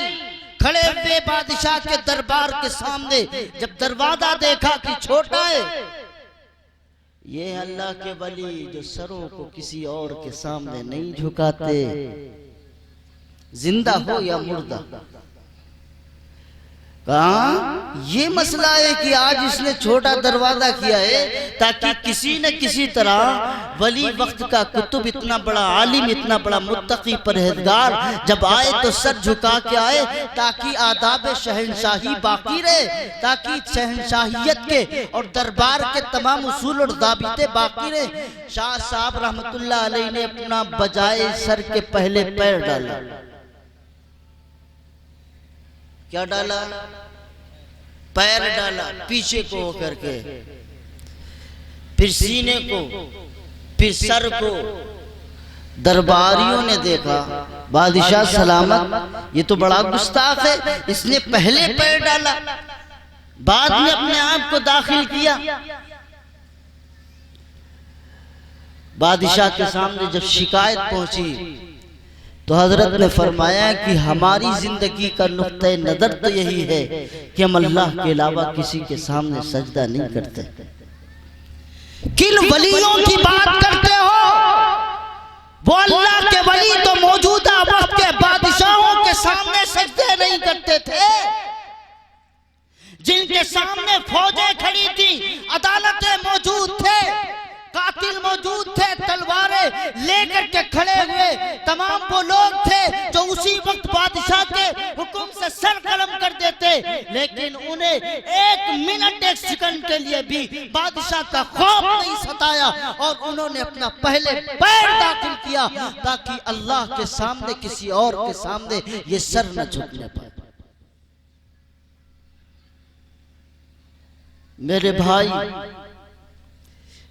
खड़े हुए बादशाह के दरबार के सामने जब दरवाजा देखा कि छोटा है, ये अल्लाह के वली जो सरों को किसी और के सामने नहीं झुकाते, जिंदा हो या मुर्दा। कहा ये मसला है कि आज इसने छोटा दरवाजा किया है ताकि किसी न किसी तरह वली वक्त का कुतुब, इतना बड़ा आलिम, इतना बड़ा मुत्तकी परहेजगार जब आए तो सर झुका के आए, ताकि आदाब शहनशाही बाकी रहे, ताकि शहनशाहियत के और दरबार के तमाम उसूल और दाबिते बाकी रहे। शाह साहब रहमतुल्लाह अलैह ने अपना बजाय सर के पहले पैर डाला। क्या डाला? पैर डाला पीछे को होकर के, फिर सीने को, फिर सर को। दरबारियों ने देखा बादशाह सलामत, ये तो बड़ा गुस्ताख है, इसने पहले पैर डाला, बाद में अपने आप को दाखिल किया। बादशाह के सामने जब शिकायत पहुंची तो हजरत ने फरमाया कि हमारी जिंदगी का नुक्ते नजर तो यही है कि हम अल्लाह के अलावा किसी के सामने सजदा नहीं करते। किन वलियों की बात करते हो? वो अल्लाह के वली तो मौजूदा वक्त के बादशाहों के सामने सजदे नहीं करते थे, जिनके सामने फौजें खड़ी थी, अदालतें मौजूद थे, कातिल मौजूद थे, तलवारें लेकर के खड़े हुए तमाम वो लोग थे जो उसी वक्त बादशाह के हुक्म से सर कलम कर देते, लेकिन उन्हें एक मिनट, एक सेकंड के लिए भी बादशाह का खौफ नहीं सताया और उन्होंने अपना पहले पैर दाखिल किया ताकि अल्लाह के सामने, किसी और के सामने ये सर न झुकने पाए। मेरे भाई,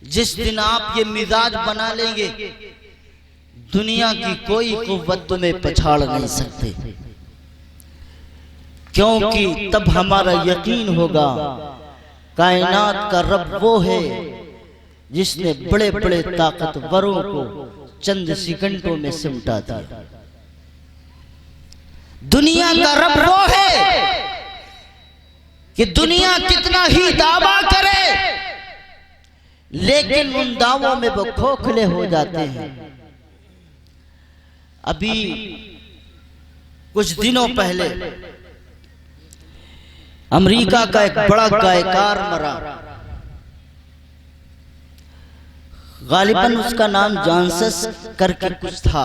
जिस दिन आप ये मिजाज बना लेंगे, दुनिया की कोई कुव्वत तुम्हें पछाड़ नहीं सकती, क्योंकि तब हमारा यकीन होगा कायनात का रब वो है जिसने बड़े बड़े ताकतवरों को चंद सेकंडों में सिमटा दिया। दुनिया का रब वो है कि दुनिया कितना ही दावा करे, लेकिन उन दावों में वो खोखले हो जाते हैं। अभी कुछ दिनों पहले अमेरिका का एक बड़ा गायकार मरा, गालिबन उसका नाम जॉनसस करके कुछ था।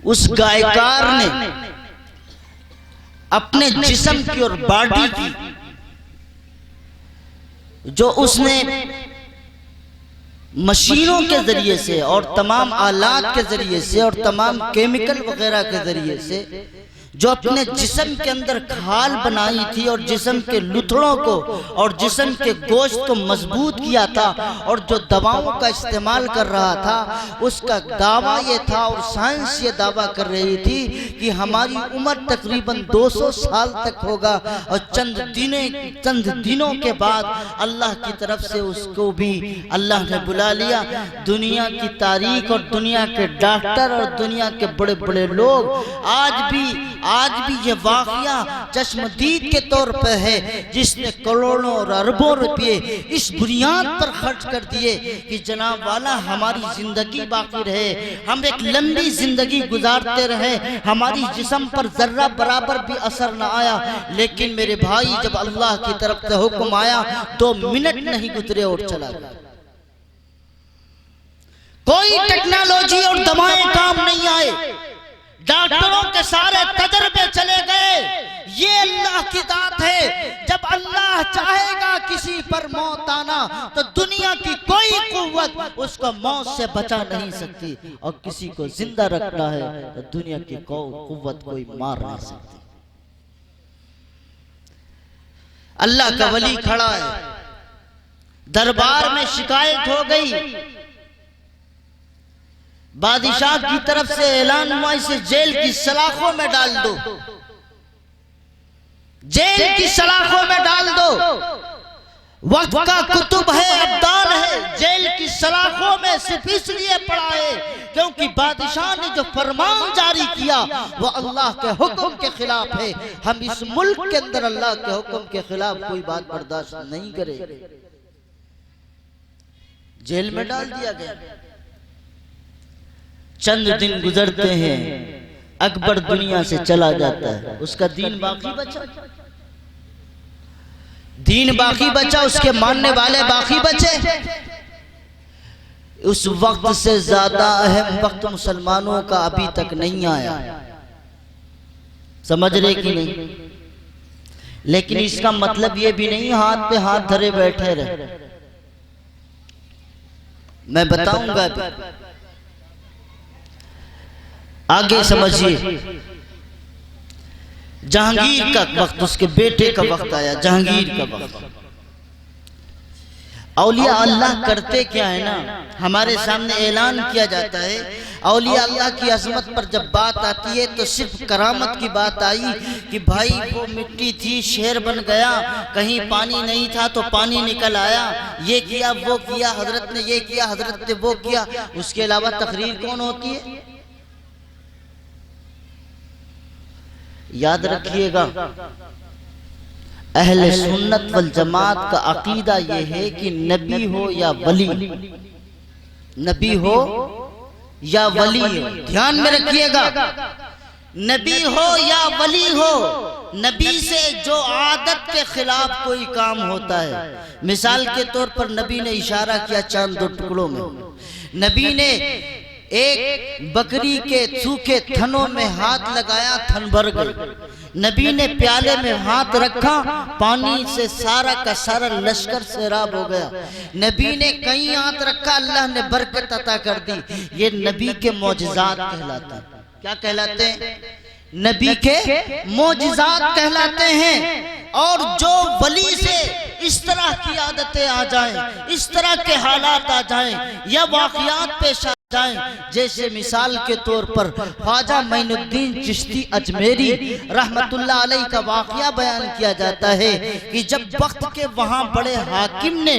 उस गायकार ने अपने जिस्म की और बॉडी की जो उसने मशीनों के जरिए से और तमाम आलात के जरिए से और तमाम केमिकल वगैरह के जरिए से जो अपने जिस्म के अंदर खाल बनाई थी और जिस्म के लुथड़ों को और जिस्म के गोश्त को मजबूत किया था और जो दवाओं का इस्तेमाल कर रहा था, उसका दावा ये था और साइंस ये दावा कर रही थी कि हमारी उम्र तकरीबन 200 साल तक होगा और चंद दिनों के बाद अल्लाह की तरफ से उसको भी अल्लाह ने बुला लिया। दुनिया की तारीख और दुनिया के डॉक्टर और दुनिया के बड़े बड़े लोग आज भी ये वाक़या चश्मदीद के तौर पर है, जिसने करोड़ों और अरबों रुपये इस बुनियाद पर खर्च कर दिए कि जनाब वाला हमारी जिंदगी बाकी रहे, हम एक लंबी जिंदगी गुजारते रहे, हमारी जिस्म पर जर्रा बराबर भी असर न आया। लेकिन मेरे भाई, जब अल्लाह की तरफ से हुक्म आया 2 मिनट नहीं गुजरे और चला गया। कोई टेक्नोलॉजी और दवाएं काम नहीं आए, डॉक्टरों के सारे तजर्बे चले गए। ये अल्लाह की दात है। जब अल्लाह चाहेगा किसी पर मौत आना तो दुनिया की कोई कुव्वत उसको मौत से बचा नहीं सकती, और किसी को जिंदा रखना है तो दुनिया की कुव्वत कोई मार नहीं सकती। अल्लाह का वली खड़ा है, दरबार में शिकायत हो गई, बादशाह की तरफ से ऐलान हुआ इसे जेल की सलाखों में डाल दो, जेल की सलाखों में डाल दो। वक्त का कुतुब है, अब्दाल है, जेल की सलाखों में सिर्फ इसलिए पड़ा है क्योंकि बादशाह ने जो फरमान जारी किया वो अल्लाह के हुक्म के खिलाफ है। हम इस मुल्क के अंदर अल्लाह के हुक्म के खिलाफ कोई बात बर्दाश्त नहीं करेंगे। जेल में डाल दिया गया। चंद दिन गुजरते हैं, अकबर दुनिया से चला जाता है, उसका दीन बाकी बचा, दीन बाकी बचा, उसके मानने वाले बाकी बचे। उस वक्त से ज्यादा अहम वक्त मुसलमानों का अभी तक नहीं आया, समझ रहे कि नहीं? लेकिन इसका मतलब ये भी नहीं हाथ पे हाथ धरे बैठे रहे। मैं बताऊंगा आगे, समझिए। जहांगीर का वक्त, उसके बेटे का वक्त आया, जहांगीर का वक्त। औलिया अल्लाह करते क्या है ना, हमारे सामने ऐलान किया जाता है। औलिया अल्लाह की अजमत पर जब बात आती है तो सिर्फ करामत की बात आई कि भाई वो मिट्टी थी, शेर बन गया, कहीं पानी नहीं था तो पानी निकल आया, ये किया वो किया, हजरत ने ये किया, हजरत ने वो किया। उसके अलावा तकरीर कौन होती है? याद रखिएगा, अहले सुन्नत वल जमात का अकीदा यह है कि नबी हो या वली, नबी हो या वली हो, ध्यान में रखिएगा, नबी हो या वली हो, नबी से जो आदत के खिलाफ कोई काम होता है, मिसाल के तौर पर नबी ने इशारा किया चांद दो टुकड़ों में, नबी ने एक बकरी के सूखे थनों में हाथ लगाया, थन भर गए, नबी ने प्याले में हाथ रखा, पानी से सारा का सारा लश्कर सैराब हो गया, नबी ने कहीं हाथ रखा, अल्लाह ने बरकत अता कर दी। ये नबी के मौजिज़ात कहलाता है। क्या कहलाते हैं? नबी के मौजिज़ात कहलाते हैं। और जो वली से इस तरह की आदतें आ जाएं, इस तरह के हालात आ जाएं या वाक़ियात पेश आ जाएं, जैसे मिसाल के तौर पर ख्वाजा मोइनुद्दीन चिश्ती अजमेरी रहमतुल्लाह अलैह का वाक़या बयान किया जाता है कि जब वक्त के वहाँ बड़े हाकिम ने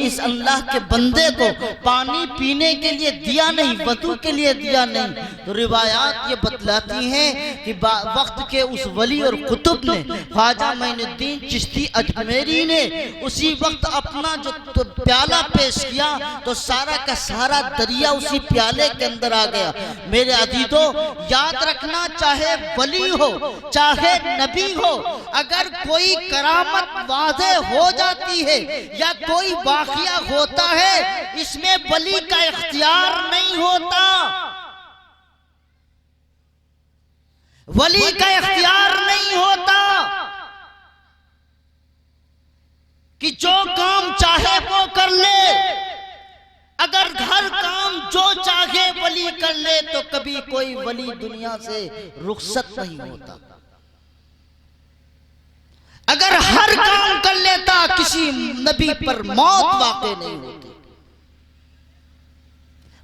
इस अल्लाह के बंदे को पानी पीने के लिए दिया नहीं, वज़ू के लिए दिया नहीं, तो रिवायात ये बतलाती हैं कि वक्त के उस वली और कुतुब ने, ख्वाजा मोइनुद्दीन चिश्ती अजमेरी ने उसी वक्त अपना जो प्याला पेश किया तो सारा का सारा दरिया उसी प्याले के अंदर आ गया। मेरे अजीजों, याद रखना, चाहे वली हो चाहे नबी हो, अगर कोई करामत वाज़े हो जाती है या कोई वाक़िया होता है, इसमें वली का इख्तियार नहीं होता, वली का इख्तियार नहीं होता कि जो काम चाहे वो कर ले। अगर हर काम जो चाहे वली कर ले तो कभी कोई वली दुनिया से रुखसत नहीं होता। अगर हर काम कर लेता किसी नबी पर मौत वाक़ई नहीं होती।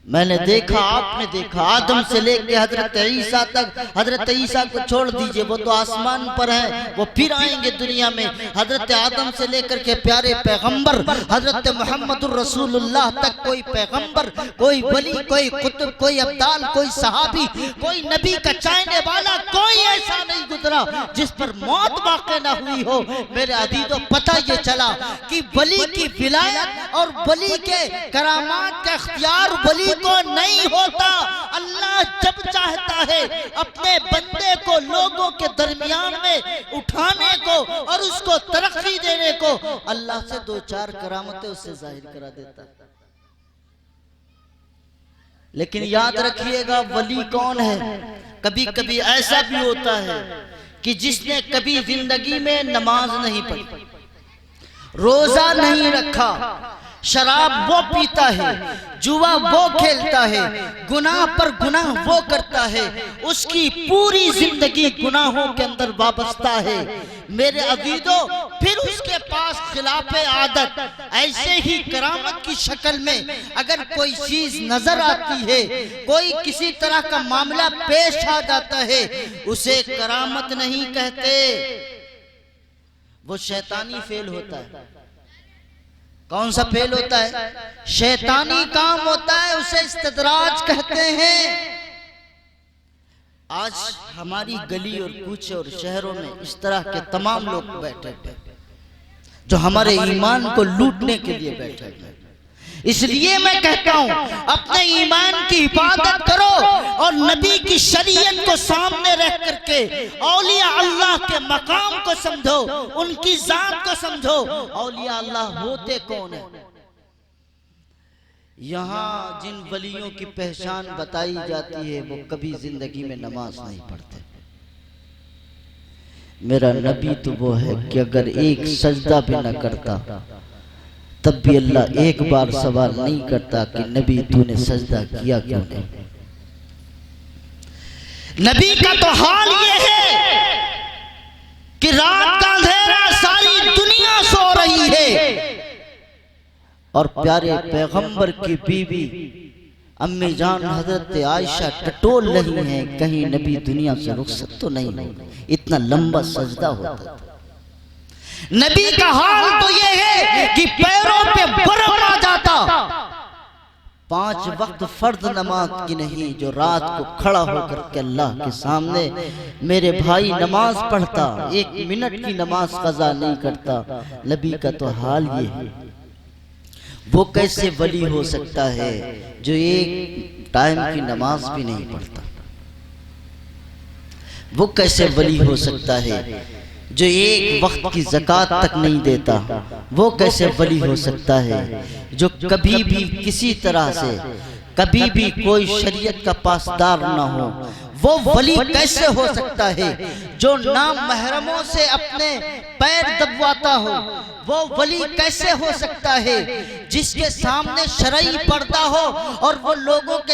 मैंने देखा, आपने देखा, आदम से लेकर हजरत ईसा तक, हजरत ईसा को छोड़ दीजिए, वो तो आसमान पर है, वो फिर आएंगे दुनिया में। हजरत आदम से लेकर के प्यारे पैगंबर हजरत मोहम्मदुर रसूलुल्लाह तक कोई पैगंबर, कोई वली, कोई कुतुब, कोई अब्दाल, कोई सहाबी, कोई नबी का चाहने वाला कोई ऐसा नहीं गुजरा जिस पर मौत वाक़ई ना हुई हो। मेरे अजीजों, पता ये चला कि वली की विलायत और वली के करामात का इख्तियार वली को नहीं होता। अल्लाह जब चाहता है अपने बंदे को लोगों के दरमियान में उठाने को और उसको तरक्की देने को, अल्लाह से दो चार करामतें उससे जाहिर करा देता है। लेकिन याद रखिएगा वली कौन है। कभी कभी ऐसा भी होता है कि जिसने कभी जिंदगी में नमाज नहीं पढ़ी, रोजा नहीं रखा, शराब वो पीता है, जुआ वो खेलता है, गुनाह पर गुनाह वो करता है, उसकी पूरी जिंदगी गुनाहों के अंदर वाबस्ता है। मेरे अजीजों, फिर उसके पास खिलाफे आदत ऐसे ही करामत की शक्ल में अगर कोई चीज नजर आती है, कोई किसी तरह का मामला पेश आ जाता है, उसे करामत नहीं कहते, वो शैतानी फेल होता है। कौन सा फेल होता है? शैतानी काम होता है, उसे इस्तदराज कहते हैं। आज हमारी गली और कूचे और शहरों में इस तरह के तमाम लोग बैठे हैं जो हमारे ईमान को लूटने के लिए बैठे हैं। इसलिए मैं कहता हूं, अपने ईमान की हिफाजत करो और नबी की शरीयत को सामने रख करके औलिया अल्लाह के मकाम को समझो, उनकी जात को समझो। औलिया अल्लाह होते कौन है? यहाँ जिन वलियों की पहचान बताई जाती है वो कभी जिंदगी में नमाज नहीं पढ़ते। मेरा नबी तो वो है कि अगर एक सजदा भी न करता तब भी अल्लाह एक बार सवाल नहीं करता कि नबी तूने सजदा किया क्यों नहीं। नबी का तो हाल ये है कि रात का अंधेरा, सारी दुनिया सो रही है और प्यारे पैगंबर की बीवी अम्मी जान हजरत आयशा टटोल रही हैं, कहीं नबी दुनिया से रुखसत तो नहीं हो। इतना लंबा सजदा होता था। नबी का हाल तो ये है कि पैरों पे बर्फ आ जाता। 5 वक्त फर्ज नमाज की नहीं, जो रात को खड़ा होकर के अल्लाह के सामने मेरे भाई नमाज पढ़ता, 1 मिनट की नमाज कज़ा नहीं करता। नबी का तो हाल ये है। वो कैसे वली हो सकता है जो 1 टाइम की नमाज भी नहीं पढ़ता? वो कैसे वली हो सकता है जो 1 वक्त की ज़कात तक नहीं देता? वो कैसे वली हो सकता है जो कभी भी किसी तरह से कभी भी कोई शरीयत का पासदार ना हो? वो वली कैसे हो सकता है जो नामहरमों से अपने पैर दबवाता हो? वो वली कैसे हो सकता है जिसके सामने शरई पर्दा हो और वो लोगों के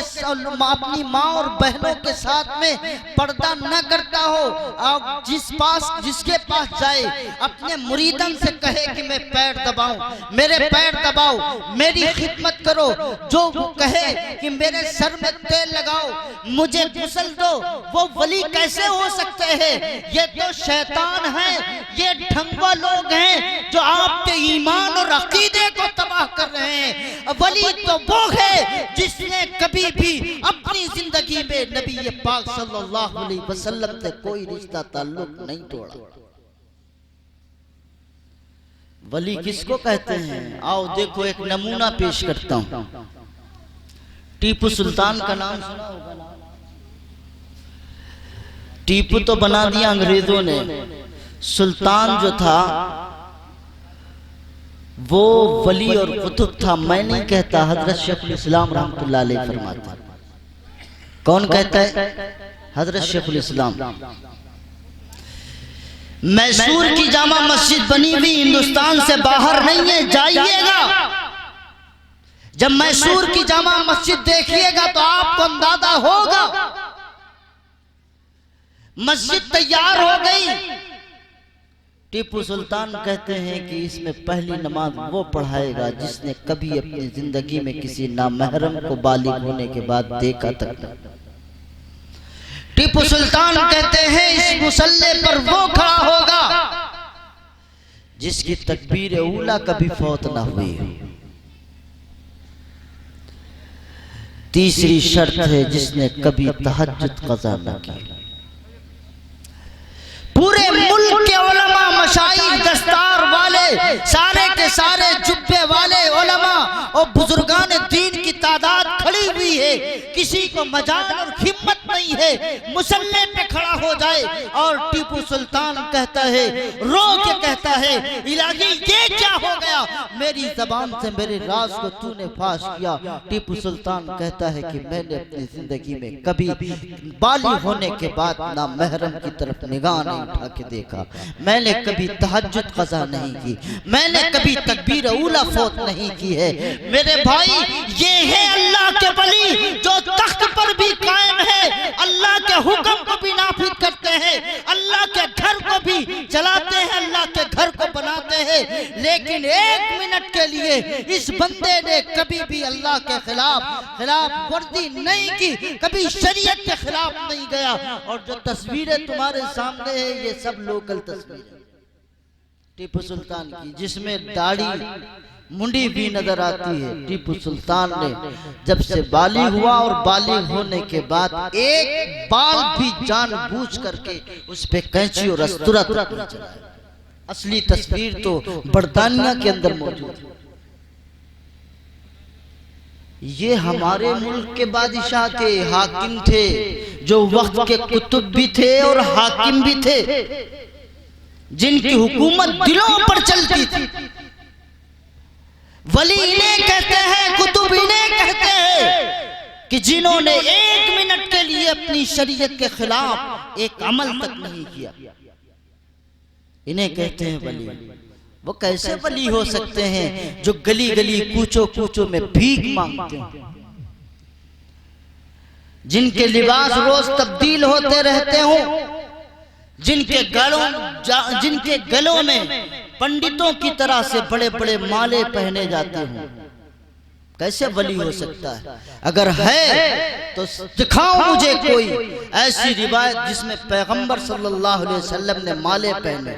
अपनी माँ और बहनों के साथ में पर्दा न करता हो? आप जिसके पास जाए अपने मुरीदन से कहे कि मैं पैर दबाऊं, मेरे पैर दबाओ, मेरी खिदमत करो, जो वो कहे कि मेरे सर में तेल लगाओ, मुझे गुस्ल दो, वो वली कैसे हो सकते हैं? ये तो शैतान है, ये ढंगवा लोग हैं जो आपके ईमान और अकीदे को तबाह कर रहे हैं। वली तो वो है जिसने कभी भी अपनी जिंदगी में नबी पाक सल्लल्लाहु अलैहि वसल्लम से कोई रिश्ता ताल्लुक नहीं तोड़ा। वली किसको कहते हैं? आओ देखो, एक नमूना पेश करता हूं। टीपू सुल्तान का नाम सुना होगा ना? टीपू तो बना दिया अंग्रेजों ने, सुल्तान जो था वो वली और कुतुब था। मैं नहीं कहता, हजरत शेखुल इस्लाम रहमतुल्लाह अलैह फरमाते। कौन कहता है? हजरत शेखुल इस्लाम। मैसूर की जामा मस्जिद बनी हुई हिंदुस्तान से बाहर नहीं है, जाइएगा। जब मैसूर की जामा मस्जिद देखिएगा तो आपको अंदाजा होगा। मस्जिद तैयार हो गई। टीपू सुल्तान कहते हैं कि इसमें पहली नमाज वो पढ़ाएगा जिसने कभी अपनी जिंदगी में किसी नामहरम को बालिग होने के बाद देखा तक नहीं। टीपू सुल्तान कहते हैं इस मुसल्ले पर वो खड़ा होगा जिसकी तकबीर ऊला कभी फौत ना हुई। तीसरी शर्त है जिसने कभी तहज्जुद क़ज़ा न की। पूरे मुल्क के उलमा, मशाइख, दस्तार वाले, सारे के सारे जुब्बे वाले उलमा और बुजुर्गान दीन की तादाद खड़ी हुई है। किसी को मजाल और हिम्मत नहीं है मुसल्ले पे खड़ा हो जाए। और टीपू सुल्तान कहता है, रो के कहता है, इलाही ये क्या हो गया? मेरी जबान से मेरे राज को तूने फाश किया। टीपू सुल्तान कहता है कि मैंने अपनी जिंदगी में कभी बालिग होने के बाद ना महरम की तरफ निगाह नहीं उठा के देखा, मैंने कभी तहज्जुद क़ज़ा नहीं की, मैंने कभी तकबीर ऊला फौत नहीं की है। मेरे भाई ये है अल्लाह के वली जो तख्त पर भी कायम है, अल्लाह के हुक्म को भी नाफिज करते हैं, अल्लाह के घर को भी चलाते हैं, अल्लाह के घर को बनाते हैं। लेकिन एक मिनट के लिए इस बंदे ने कभी भी अल्लाह के खिलाफ वर्दी नहीं की, कभी शरीयत के खिलाफ नहीं गया। और जो तस्वीरें तुम्हारे सामने है ये सब लोकल तस्वीरें टीपू सुल्तान की, जिसमें दाढ़ी मुंडी भी नजर आती है। टीपू सुल्तान ने जब से बालिग हुआ और बालिग होने के बाद एक बाल भी जानबूझ करके उस पे कैंची और अस्तुरा तक नहीं चलाया। असली तस्वीर तो बरतानिया के अंदर मौजूद है। ये हमारे मुल्क के बादशाह थे, हाकिम थे, जो वक्त के कुतुब भी थे और हाकिम भी थे, जिनकी हुकूमत दिलों पर चलती थी। वली इन्हें कहते हैं, कुतुब इन्हें कहते हैं कि जिन्होंने एक मिनट के लिए अपनी शरीयत के खिलाफ एक अमल तक नहीं किया, इन्हें कहते हैं वली। वो कैसे वली हो सकते हैं जो गली गली कूचो कूचो में भीख मांगते हैं, जिनके लिबास रोज तब्दील होते रहते हो, जिनके गलों में पंडितों की तरह से बड़े बड़े माले पहने जाते हों। कैसे वली हो सकता है? अगर है तो दिखाओ मुझे कोई ऐसी रिवायत जिसमें पैगंबर सल्लल्लाहु अलैहि वसल्लम ने माले पहने।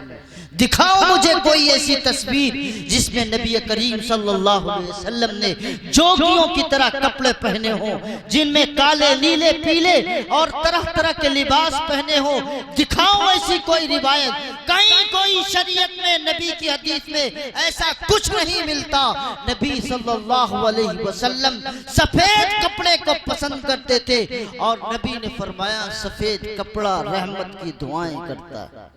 दिखाओ मुझे कोई ऐसी तस्वीर जिसमें नबी करीम सल्लल्लाहु अलैहि वसल्लम ने जोगियों की तरह कपड़े पहने हों, जिनमें काले नीले पीले और तरह तरह के लिबास पहने हों। दिखाओ ऐसी कोई रिवायत, कहीं कोई शरीयत में नबी की हदीस में ऐसा कुछ नहीं मिलता। नबी सल्लल्लाहु अलैहि वसल्लम सफेद कपड़े को पसंद करते थे और नबी ने फरमाया सफेद कपड़ा रहमत की दुआएं करता है,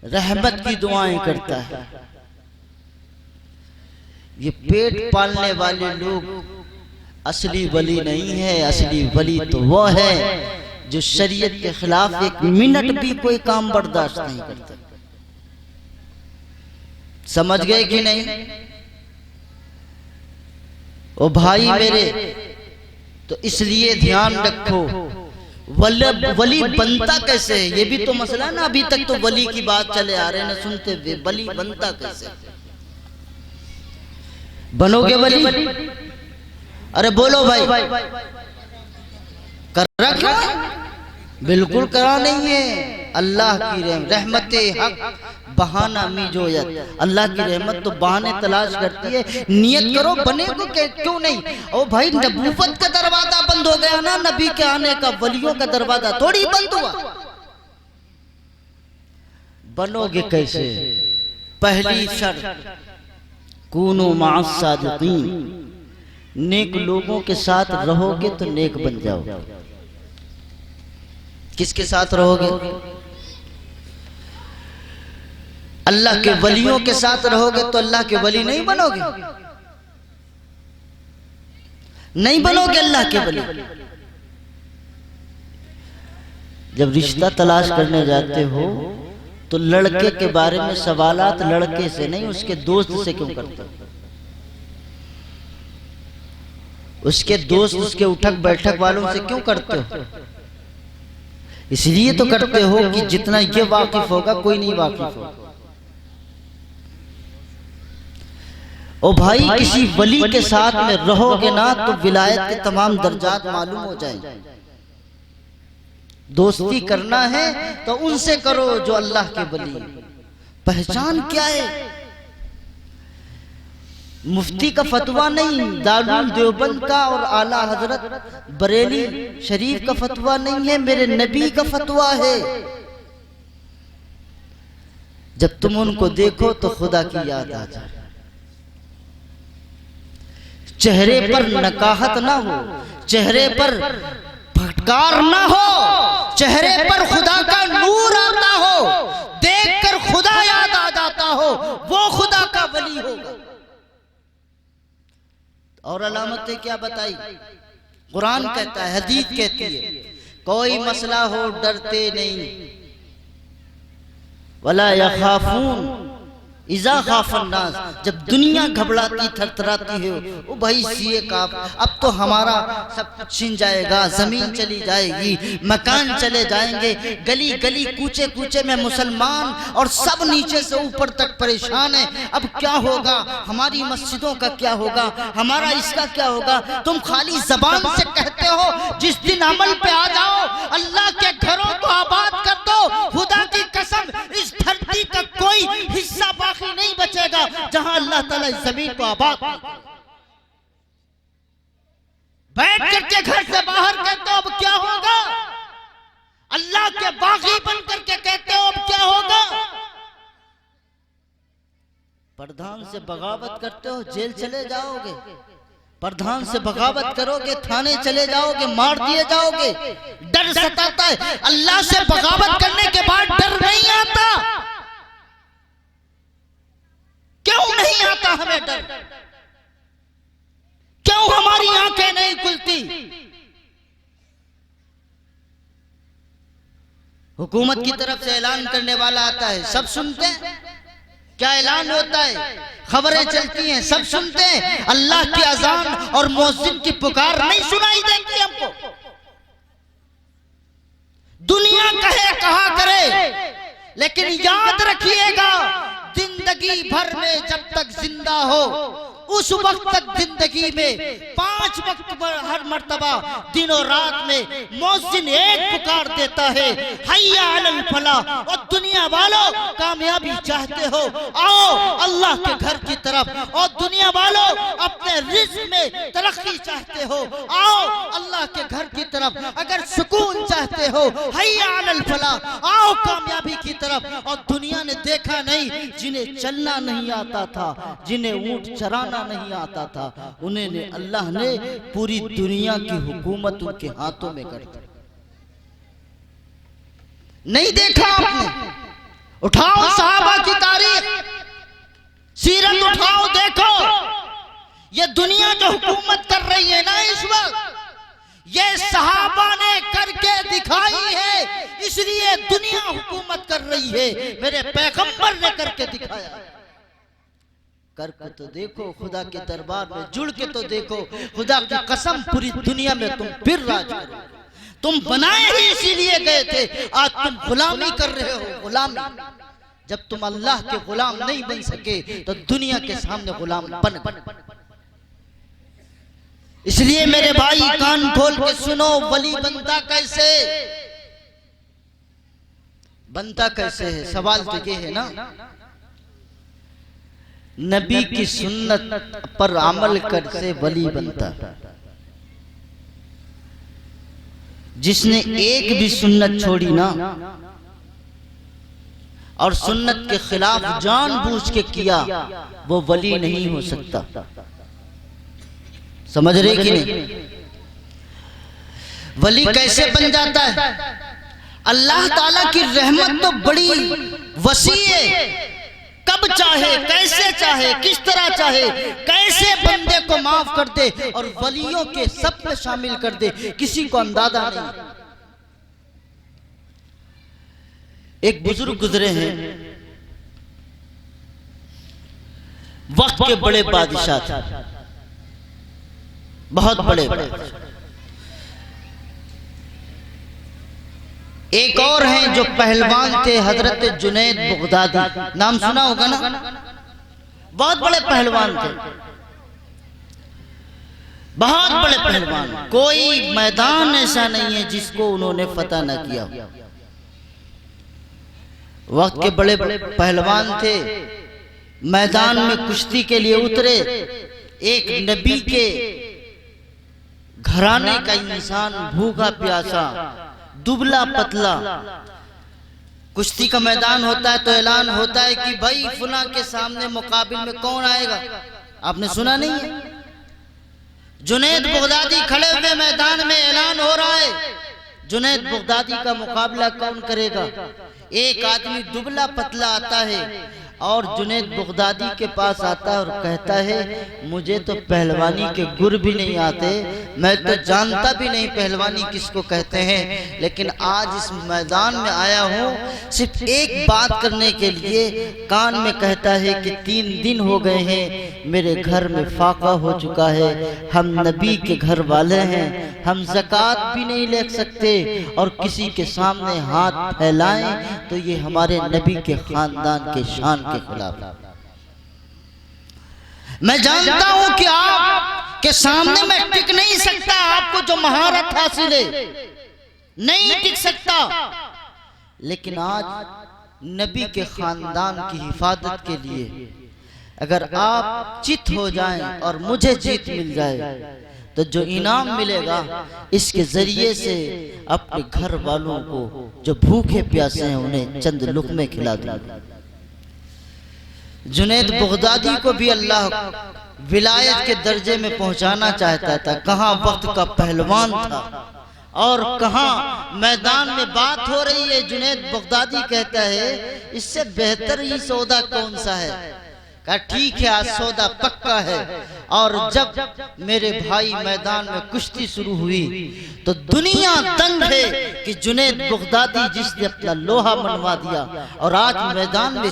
रहमत की दुआएं करता है। ये पेट पालने वाले लोग असली वली नहीं है। असली वली तो वो है जो शरीयत के खिलाफ एक मिनट भी कोई काम बर्दाश्त नहीं करता। समझ गए कि नहीं? ओ भाई मेरे, तो इसलिए ध्यान रखो वली बनता कैसे है, ये भी तो मसला है ना। अभी तक तो वली की बात चले आ रहे हैं ना सुनते हुए, वली बनता कैसे? बनोगे वली? अरे बोलो भाई, करा क्यों? बिल्कुल करा नहीं है। अल्लाह की रहमत हक बहाना मीजोयत, अल्लाह की रहमत तो बहाने तलाश करती है। नियत करो बने को क्यों नहीं? ओ भाई नबूवत का दरवाजा बंद हो गया ना, नबी के आने का, वलियों का दरवाजा थोड़ी बंद हुआ। बनोगे कैसे? पहली शर्त कूनू माअस सादिकीन, नेक लोगों के साथ रहोगे तो नेक बन जाओगे। किसके साथ रहोगे? अल्लाह के वलियों के साथ रहोगे तो अल्लाह के वली नहीं बनोगे, नहीं बनोगे अल्लाह के वली। जब रिश्ता तलाश करने जाते हो तो लड़के के बारे में सवालात लड़के से नहीं उसके दोस्त से क्यों करते हो? उसके दोस्त उसके उठक बैठक वालों से क्यों करते हो? इसलिए तो करते हो कि जितना ये वाकिफ होगा कोई नहीं वाकिफ होगा। ओ भाई किसी वली के साथ में रहोगे ना तो विलायत के तमाम दर्जात मालूम हो जाएंगे। दोस्ती करना है तो उनसे करो जो अल्लाह के वली। पहचान क्या है? मुफ्ती का फतवा नहीं, दारुल देवबंद का और आला हजरत बरेली शरीफ का फतवा नहीं है, मेरे नबी का फतवा है। जब तुम उनको देखो तो खुदा की याद आ जाए। चेहरे पर नकाहत ना हो, चेहरे पर फटकार ना हो, चेहरे पर खुदा का नूर आता हो, देखकर खुदा याद आ जाता हो वो खुदा का वली होगा। और अलामतें क्या बताई? कुरान कहता है, हदीस कहती है, कोई मसला हो डरते नहीं। वला यखाफून इज़ा खाफन नास, जब दुनिया घबराती थरथराती है, ओ भाई सीए का अब तो हमारा सब कुछ छिन जाएगा, जमीन चली जाएगी, मकान चले जाएंगे, गली गली कूचे कूचे में मुसलमान और सब नीचे से ऊपर तक परेशान है। अब क्या होगा? हमारी मस्जिदों का क्या होगा? हमारा इसका क्या होगा? तुम खाली जबान से कहते हो, जिस दिन अमल पे आ जाओ, अल्लाह के घरों को आबाद कर दो, खुदा की कसम इस धरती का कोई हिस्सा बाकी नहीं बचेगा जहां अल्लाह ताला इस जमीन को आबाद। बैठ करके घर से बाहर कहते हो अब क्या होगा? अल्लाह के बागी बन करके कहते हो अब क्या होगा? प्रधान से बगावत करते हो, जेल चले जाओगे। प्रधान से बगावत करोगे, थाने चले जाओगे, मार दिए जाओगे। डर सताता है। अल्लाह से बगावत करने के बाद डर नहीं आता। क्यों नहीं आता हमें डर? क्यों हमारी आंखें नहीं खुलती? हुकूमत की तरफ से ऐलान करने वाला आता है, सब सुनते हैं। क्या ऐलान होता है? खबरें चलती हैं, सब सुनते हैं। अल्लाह की अजान और मुअज्जिन की पुकार नहीं सुनाई देती हमको। दुनिया कहे कहा करे, लेकिन याद रखिएगा, जिंदगी भर में जब तक जिंदा हो उस वक्त तक जिंदगी में 5 वक्त पर हर मर्तबा दिन और रात में मुअज्जिन एक पुकार देता है, हय्या अलल फलाह। और दुनिया वालों कामयाबी चाहते हो, आओ अल्लाह के घर की तरफ। और दुनिया वालों अपने रिज़्क में तरक्की चाहते हो, आओ अल्लाह के घर की तरफ। अगर सुकून चाहते हो, हय्या अलल फलाह, आओ कामयाबी की तरफ। और दुनिया ने देखा नहीं, जिन्हें चलना नहीं आता था, जिन्हें ऊंट चराना नहीं आता था, उन्हें अल्लाह ने पूरी दुनिया की हुकूमत उनके हाथों में कर दी। नहीं देखा आपने? उठाओ सहाबा की तारीख, सीरत उठाओ, देखो ये दुनिया जो हुकूमत कर रही है ना इस वक्त, ये सहाबा ने करके दिखाई है, इसलिए दुनिया हुकूमत कर रही है। मेरे पैगंबर ने करके दिखाया। करके तो देखो, खुदा के दरबार में जुड़ के तो देखो। खुदा की कसम पूरी दुनिया में तुम फिर राज करो। तुम बनाए ही इसीलिए गए थे, आज तुम गुलामी कर रहे हो। गुलामी, जब तुम अल्लाह के गुलाम नहीं बन सके तो दुनिया के सामने गुलाम बन। इसलिए मेरे भाई कान खोल के सुनो, वली बनता कैसे? बनता कैसे है? सवाल तो ये है ना। नबी की सुन्नत पर अमल कर से वली बनता। जिसने एक भी सुन्नत छोड़ी ना और सुन्नत के खिलाफ जानबूझ के किया, वो वली नहीं हो सकता। समझ रहे कि नहीं? वली कैसे बन जाता है? अल्लाह ताला की रहमत तो बड़ी वसी है। कब चाहे, कैसे चाहे, किस तरह चाहे, कैसे बंदे को माफ कर दे और वलियों के सब में शामिल कर दे, किसी को अंदाजा नहीं। एक बुजुर्ग गुजरे हैं, वक्त के बड़े बादशाह थे, बहुत बड़े। एक और हैं जो पहलवान थे, हजरत जुनैद बगदादी, नाम सुना होगा ना? बहुत बड़े पहलवान थे, बहुत बड़े पहलवान। कोई मैदान ऐसा नहीं है जिसको उन्होंने फतह न किया। वक्त के बड़े पहलवान थे, मैदान में कुश्ती के लिए उतरे। एक नबी के घराने का इंसान, भूखा प्यासा, दुबला पतला, कुश्ती का मैदान होता है तो ऐलान होता है कि भाई फुला के सामने मुकाबिल में कौन आएगा। आपने सुना नहीं है? जुनैद बगदादी खड़े हुए मैदान में, ऐलान हो रहा है जुनैद बगदादी का मुकाबला कौन करेगा। एक आदमी दुबला पतला आता है, और जुनैद बगदादी के पास आता है और कहता है मुझे तो पहलवानी के गुर भी नहीं आते, मैं तो जानता भी नहीं पहलवानी किसको कहते हैं, लेकिन आज इस मैदान में आया हूँ सिर्फ एक बात करने के लिए। कान में कहता है कि 3 दिन हो गए हैं मेरे घर में फाका हो चुका है, हम नबी के घर वाले हैं, हम ज़कात भी नहीं ले सकते और किसी के सामने हाथ फैलाएं तो ये हमारे नबी के खानदान के शान के खिलाफ। मैं जानता हूं कि आप के सामने मैं टिक नहीं सकता, आपको जो महारत हासिल है नहीं टिक सकता, लेकिन आज नबी के खानदान की हिफाजत के लिए अगर आप चित हो जाएं और मुझे जीत मिल जाए तो जो इनाम मिलेगा इसके जरिए से अपने घर वालों को जो भूखे प्यासे हैं उन्हें चंद लुक़मे खिला दूंगा। जुनैद बगदादी को भी अल्लाह विलायत के दर्जे में पहुंचाना चाहता था। कहां वक्त का पहलवान था और कहां मैदान में बात हो रही है। जुनैद बगदादी कहता है इससे बेहतर ही सौदा कौन सा है। कहा ठीक है आज सौदा पक्का है। और जब मेरे भाई मैदान में कुश्ती शुरू हुई तो दुनिया दंग है कि जुनैद बगदादी जिसने अपना लोहा मनवा दिया और आज मैदान में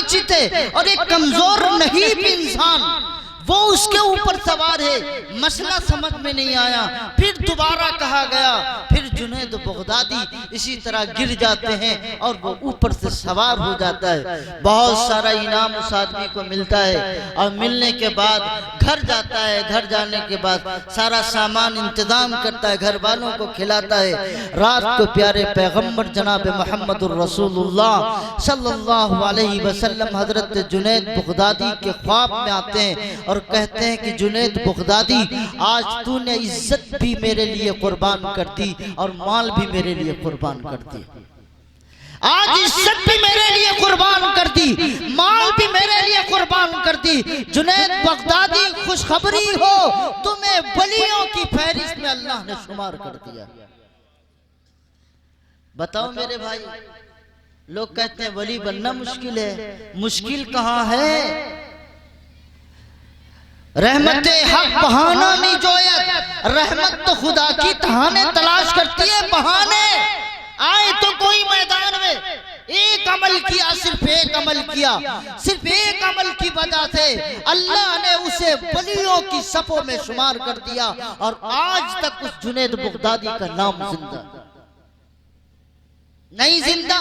चित है और एक कमजोर नहीं भी इंसान वो उसके ऊपर सवार है। मसला समझ में नहीं आया, फिर दोबारा कहा गया, फिर जुनैद बगदादी इसी तरह गिर जाते हैं और वो ऊपर से सवार हो जाता है। बहुत सारा इनाम उस आदमी को मिलता है और मिलने के बाद घर जाता है। घर जाने के बाद सारा सामान इंतजाम करता है, घर वालों को खिलाता है। रात को प्यारे पैगम्बर जनाब मोहम्मदुर रसूलुल्लाह सल्लल्लाहु अलैहि वसल्लम हजरत जुनैद बगदादी के ख्वाब में आते हैं और कहते हैं कि जुनैद बगदादी आज तूने इज्जत भी मेरे लिए कुर्बान कर दी और माल भी मेरे लिए कुर्बान कर दी। आज इज्जत भी मेरे लिए कुर्बान कर दी, माल भी मेरे लिए कुर्बान कर दी। जुनैद बगदादी खुशखबरी हो तुम्हें वलियों की फहरिस्त में अल्लाह ने शुमार कर दिया। बताओ मेरे भाई, लोग कहते हैं वली बनना मुश्किल है। मुश्किल कहां है? रहमत हक बहाना नहीं जोयत, रहमत तो खुदा की तहाने तलाश करती है। बहाने आए तो कोई मैदान में एक अमल किया, सिर्फ एक अमल किया, सिर्फ एक अमल की वजह से अल्लाह ने उसे वलियों की सफों में शुमार कर दिया और आज तक उस जुनैद बगदादी का नाम जिंदा नहीं जिंदा।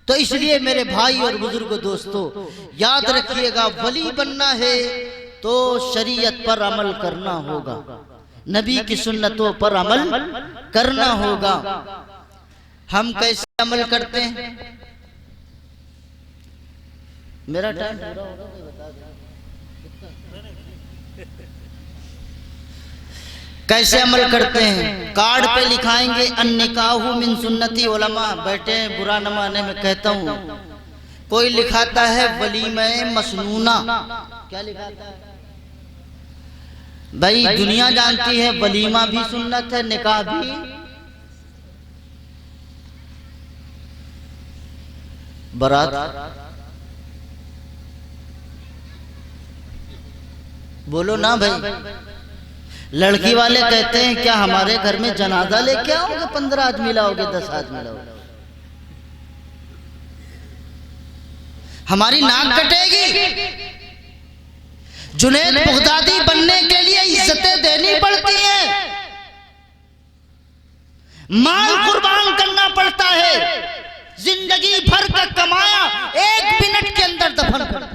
तो इसलिए मेरे भाई और बुजुर्गों दोस्तों याद रखिएगा, वली बनना है तो शरीयत पर अमल करना होगा, नबी की सुन्नतों पर अमल करना होगा। हम कैसे अमल करते हैं? मेरा टाइम पूरा होगा तो बता दो। कैसे अमल करते हैं? कार्ड पे लिखाएंगे अन्निकाहु मिन सुन्नती उलमा। बैठे बुरा न माने में कहता हूँ, कोई लिखाता है वलीमा मसनूना। क्या लिखाता है भाई? दुनिया जानती है वलीमा भी सुन्नत है, निकाह भी। बारात बोलो ना भाई। लड़की वाले कहते हैं क्या हमारे घर में जनाजा लेके आओगे? 15 आदमी लाओगे, 10 आदमी लाओगे, हमारी नाक कटेगी। जुनैद बगदादी बनने के लिए इज्जतें देनी पड़ती हैं, माल कुर्बान करना पड़ता है, जिंदगी भर का कमाया 1 मिनट के अंदर दफन कर।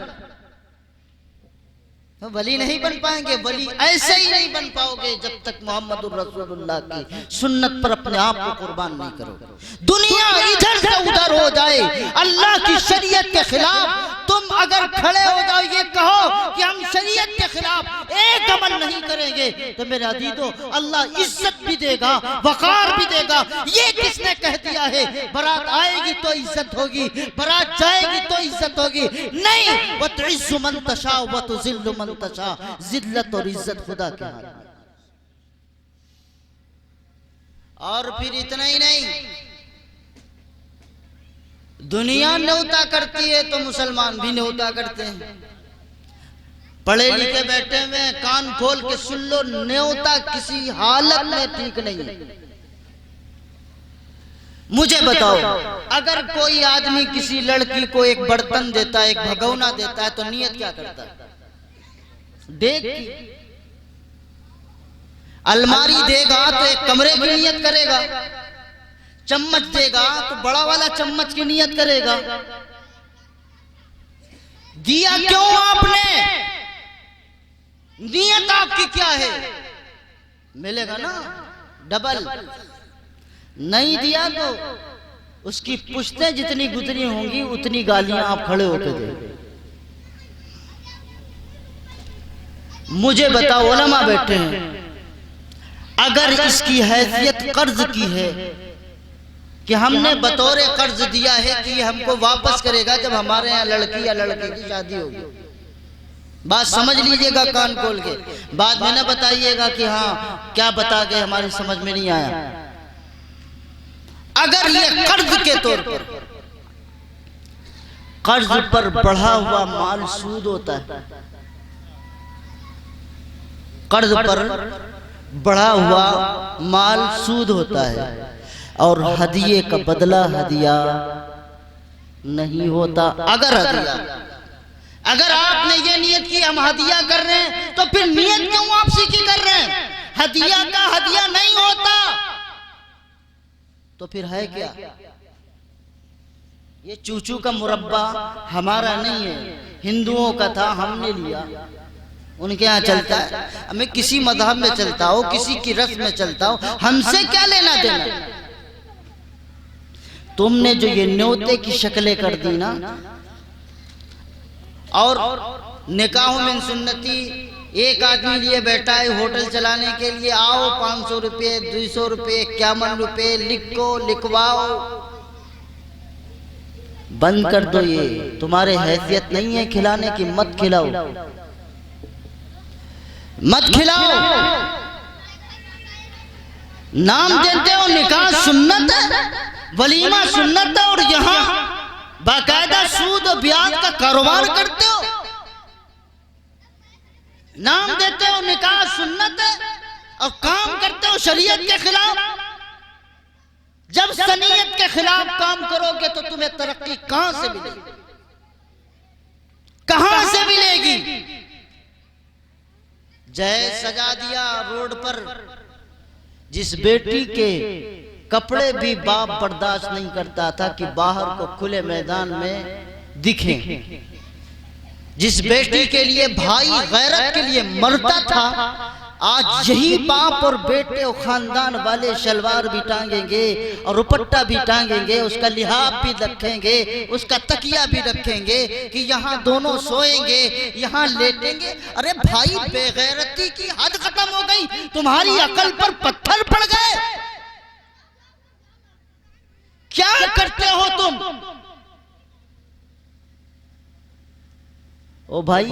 तो वली नहीं बन पाएंगे। वली ऐसे ही नहीं बन पाओगे जब तक मोहम्मदुर रसूलुल्लाह की सुन्नत पर अपने आप को कुर्बान नहीं करोगे। दुनिया इधर से उधर हो जाए, अल्लाह की शरीयत के खिलाफ तुम अगर खड़े हो जाओ, ये कहो कि हम शरीयत के खिलाफ एक अमल नहीं करेंगे, तो मेरे अजीजों अल्लाह इज्जत भी देगा, वकार भी देगा। ये किसने कह दिया है बारात आएगी तो इज्जत होगी, बारात जाएगी तो इज्जत होगी? नहीं, व तुइज़्ज़ु मन तशा व तुज़िल्लु मन तशा। जिल्लत और इज्जत खुदा के हाथ में। और फिर इतना ही नहीं, दुनिया न्योता करती है तो मुसलमान भी न्योता करते हैं। पढ़े लिखे बैठे हुए कान खोल के सुन लो, न्योता किसी हालत में ठीक नहीं है। मुझे बताओ, अगर कोई आदमी किसी लड़की को एक बर्तन देता है, एक भगोना देता है, तो नियत क्या करता है? देख की। अलमारी देगा तो एक कमरे की नियत करेगा, चम्मच देगा तो बड़ा वाला चम्मच की नियत करेगा। दिया क्यों आपने? नियत आपकी क्या है? मिलेगा ना डबल। नहीं दिया तो उसकी पुश्तें जितनी गुजरी होंगी उतनी गालियां आप खड़े होकर दे। मुझे बताओ, उलमा बैठे हैं, अगर इसकी हैसियत कर्ज की है कि हमने बतौर कर्ज दिया है कि ये हमको वापस करेगा जब हमारे यहाँ लड़की या लड़के की शादी होगी, बात समझ लीजिएगा कान खोल के। बाद में ना बताइएगा कि हाँ क्या बता गए, हमारी समझ में नहीं आया। अगर ये कर्ज के तौर पर, कर्ज पर बढ़ा हुआ माल सूद होता है, कर्ज पर बढ़ा हुआ माल सूद होता है, और हदिये का बदला हदिया नहीं होता। अगर आपने ये नियत की हम हदिया कर रहे हैं, तो फिर नियत क्यों वापसी की कर रहे हैं? हदिया का हदिया नहीं होता तो फिर है क्या? ये चूचू का मुरब्बा हमारा नहीं है, हिंदुओं का था, हमने लिया। उनके यहाँ चलता है, मैं किसी मजहब में चलता हो, किसी की रस्म में चलता हो, हमसे क्या लेना देना? तुमने जो ये न्योते की शक्लें कर दी ना, और निकाह मिन सुन्नती एक आदमी लिए बैठा है होटल चलाने के लिए, आओ 500 रुपये 200 रुपये 51 रुपये लिखो लिखवाओ, बंद कर दो। ये तुम्हारे हैसियत नहीं है खिलाने की, मत खिलाओ, मत खिलाओ। नाम देते हो निकाह सुन्नत है, वलीमा सुन्नत है, और यहां बाकायदा सूद और ब्याज का कारोबार करते हो। नाम देते हो निकाह सुन्नत है और काम करते हो शरीयत के खिलाफ। जब सनीयत के खिलाफ काम करोगे तो तुम्हें तरक्की कहां से मिलेगी? कहां से मिलेगी? जय सजा दिया रोड पर, जिस बेटी के कपड़े भी बाप बर्दाश्त नहीं करता था कि बाहर को खुले मैदान में दिखें, जिस बेटी के लिए भाई गैरत के लिए मरता था, आज यही बाप और बेटे और खानदान वाले शलवार भी टांगेंगे और दुपट्टा भी टांगेंगे, उसका लिहाफ भी रखेंगे, उसका तकिया भी रखेंगे कि यहाँ दोनों सोएंगे, यहाँ लेटेंगे। अरे भाई, बेगैरती की हद खत्म हो गई, तुम्हारी अकल पर पत्थर पड़ गए। क्या करते हो तुम? ओ भाई,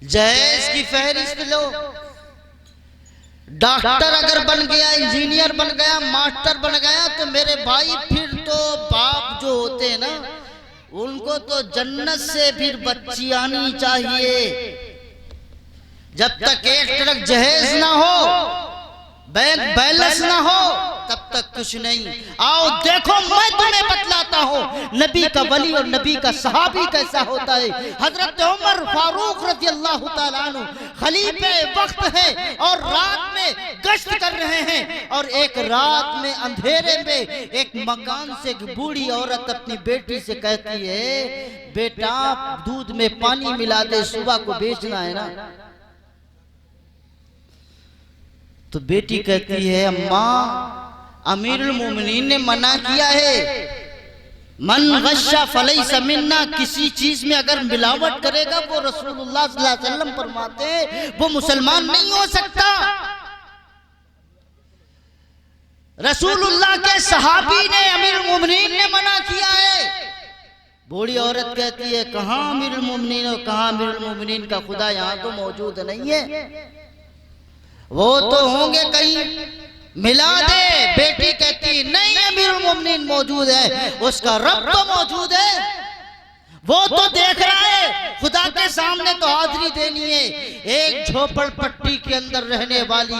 जहेज की फहरिस्त लो। डॉक्टर अगर बन गया, इंजीनियर बन गया, मास्टर बन गया, तो मेरे भाई फिर तो बाप जो होते हैं ना, उनको तो जन्नत से फिर बच्ची आनी चाहिए। जब तक एक ट्रक जहेज ना हो, बैंक बैलेंस ना हो, तब तक कुछ नहीं। आओ देखो, मैं तुम्हें बतलाता हूँ नबी का वली और नबी का सहाबी कैसा होता है। हजरत उमर फारूक रज़ी अल्लाह ताला अन्हु खलीफे वक्त है और रात में गश्त कर रहे हैं, और एक रात में अंधेरे में एक मकान से एक बूढ़ी औरत अपनी बेटी से कहती है, बेटा दूध में पानी मिला दे, सुबह को बेचना है ना। तो बेटी कहती है, अम्मा अमीरुल मोमिनीन ने मना किया है, मन गश्शा फलैसा मिन्ना, किसी चीज में अगर मिलावट करेगा वो रसूलुल्लाह सल्लल्लाहु अलैहि वसल्लम फरमाते हैं वो मुसलमान नहीं हो सकता। रसूलुल्लाह के सहाबी ने, अमीरुल मोमिनीन ने मना किया है। बूढ़ी औरत कहती है, कहां अमीरुल मोमिनीन और कहां अमीरुल मोमिनीन का खुदा यहाँ तो मौजूद नहीं है, वो तो होंगे कहीं मिला दे। बेटी कहती नहीं अमीरुल मोमिनीन मौजूद है, उसका रब तो मौजूद है, वो तो देख रहा है। खुदा के सामने तो हाजिरी देनी है। एक झोपड़पट्टी के अंदर रहने वाली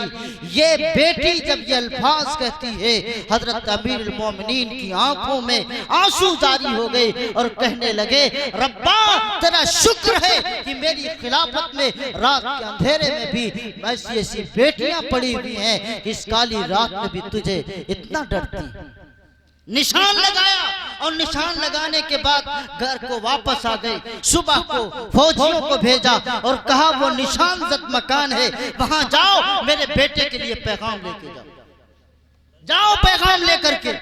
ये बेटी जब ये अल्फाज कहती है, हजरत अमीरुल मोमिनीन की आंखों में आंसू जारी हो गए और कहने लगे, रब्बा तेरा शुक्र है कि मेरी खिलाफत में रात के अंधेरे में भी ऐसी ऐसी बेटियां पड़ी हुई हैं, इस काली रात में भी तुझे इतना डरती। निशान लगाया और निशान लगाने के बाद घर को वापस आ गए। सुबह को फौजियों को भेजा और कहा वो निशान जद मकान है, वहां जाओ, मेरे बेटे के लिए पैगाम लेके जाओ, जाओ पैगाम लेकर के।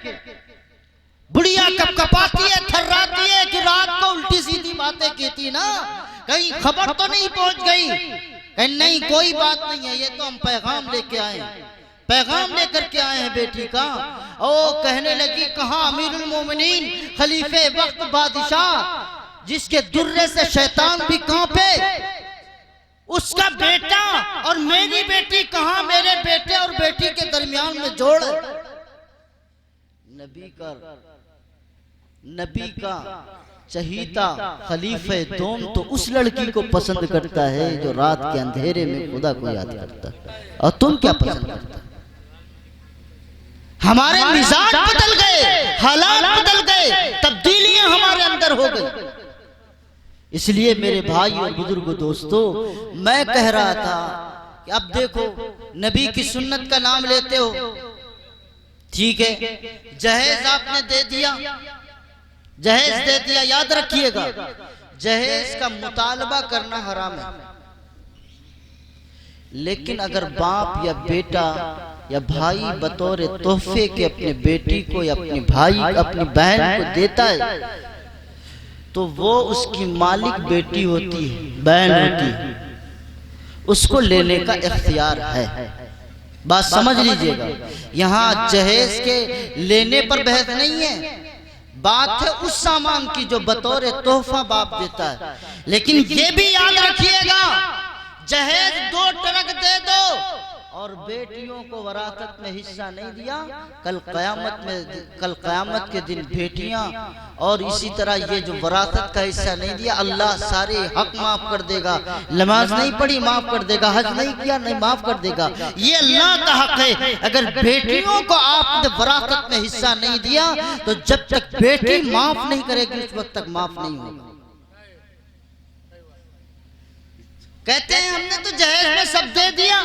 बुढ़िया कपकपाती है, थर्राती है कि रात को उल्टी सीधी बातें की थी ना, कहीं खबर तो नहीं पहुंच गई। नहीं कोई बात नहीं है, ये तो हम पैगाम लेके आए, पैगाम लेकर के आए हैं बेटी का। ओ कहने लगी, कहां अमीरुल मोमिनीन खलीफे वक्त बादशाह जिसके दुर्रे से शैतान भी कांपे, उसका बेटा और मेरी बेटी कहां? मेरे बेटे और बेटी के दरमियान में जोड़। नबी का चहीता खलीफे दोम तो उस लड़की को पसंद करता है जो रात के अंधेरे में खुदा को याद करता है। और तुम क्या पसंद करता? हमारे मिजाज बदल गए, हालात बदल गए, तब्दीलियां हमारे अंदर हो गई। इसलिए मेरे भाई और बुजुर्ग दोस्तों, मैं कह रहा था कि अब देखो नबी की सुन्नत का नाम लेते हो, ठीक है, जहेज आपने दे दिया, जहेज दे दिया, याद रखिएगा जहेज का मुतालबा करना हराम है। लेकिन अगर बाप या बेटा या भाई बतौर तोहफे के अपने बेटी को या अपने भाई अपनी बहन को देता है, तो वो उसकी मालिक बेटी होती है, बहन होती है, उसको लेने का इख्तियार है। बात समझ लीजिएगा, यहाँ जहेज के लेने पर बहस नहीं है, बात है उस सामान की जो बतौर तोहफा बाप देता है। लेकिन ये भी याद रखिएगा, जहेज 2 ट्रक दे दो और बेटियों को वरासत में हिस्सा नहीं दिया, कल क़यामत के दिन बेटियां और इसी तरह ये जो वरासत का हिस्सा नहीं दिया, अल्लाह सारे हक माफ कर देगा। नमाज नहीं पढ़ी माफ कर देगा, हज नहीं किया नहीं माफ कर देगा, ये अल्लाह का हक है। अगर बेटियों को आपने वरासत में हिस्सा नहीं दिया तो जब तक बेटी माफ नहीं करेगी उस वक्त तक माफ नहीं होगा। कहते हैं हमने तो जहेज में सब दे दिया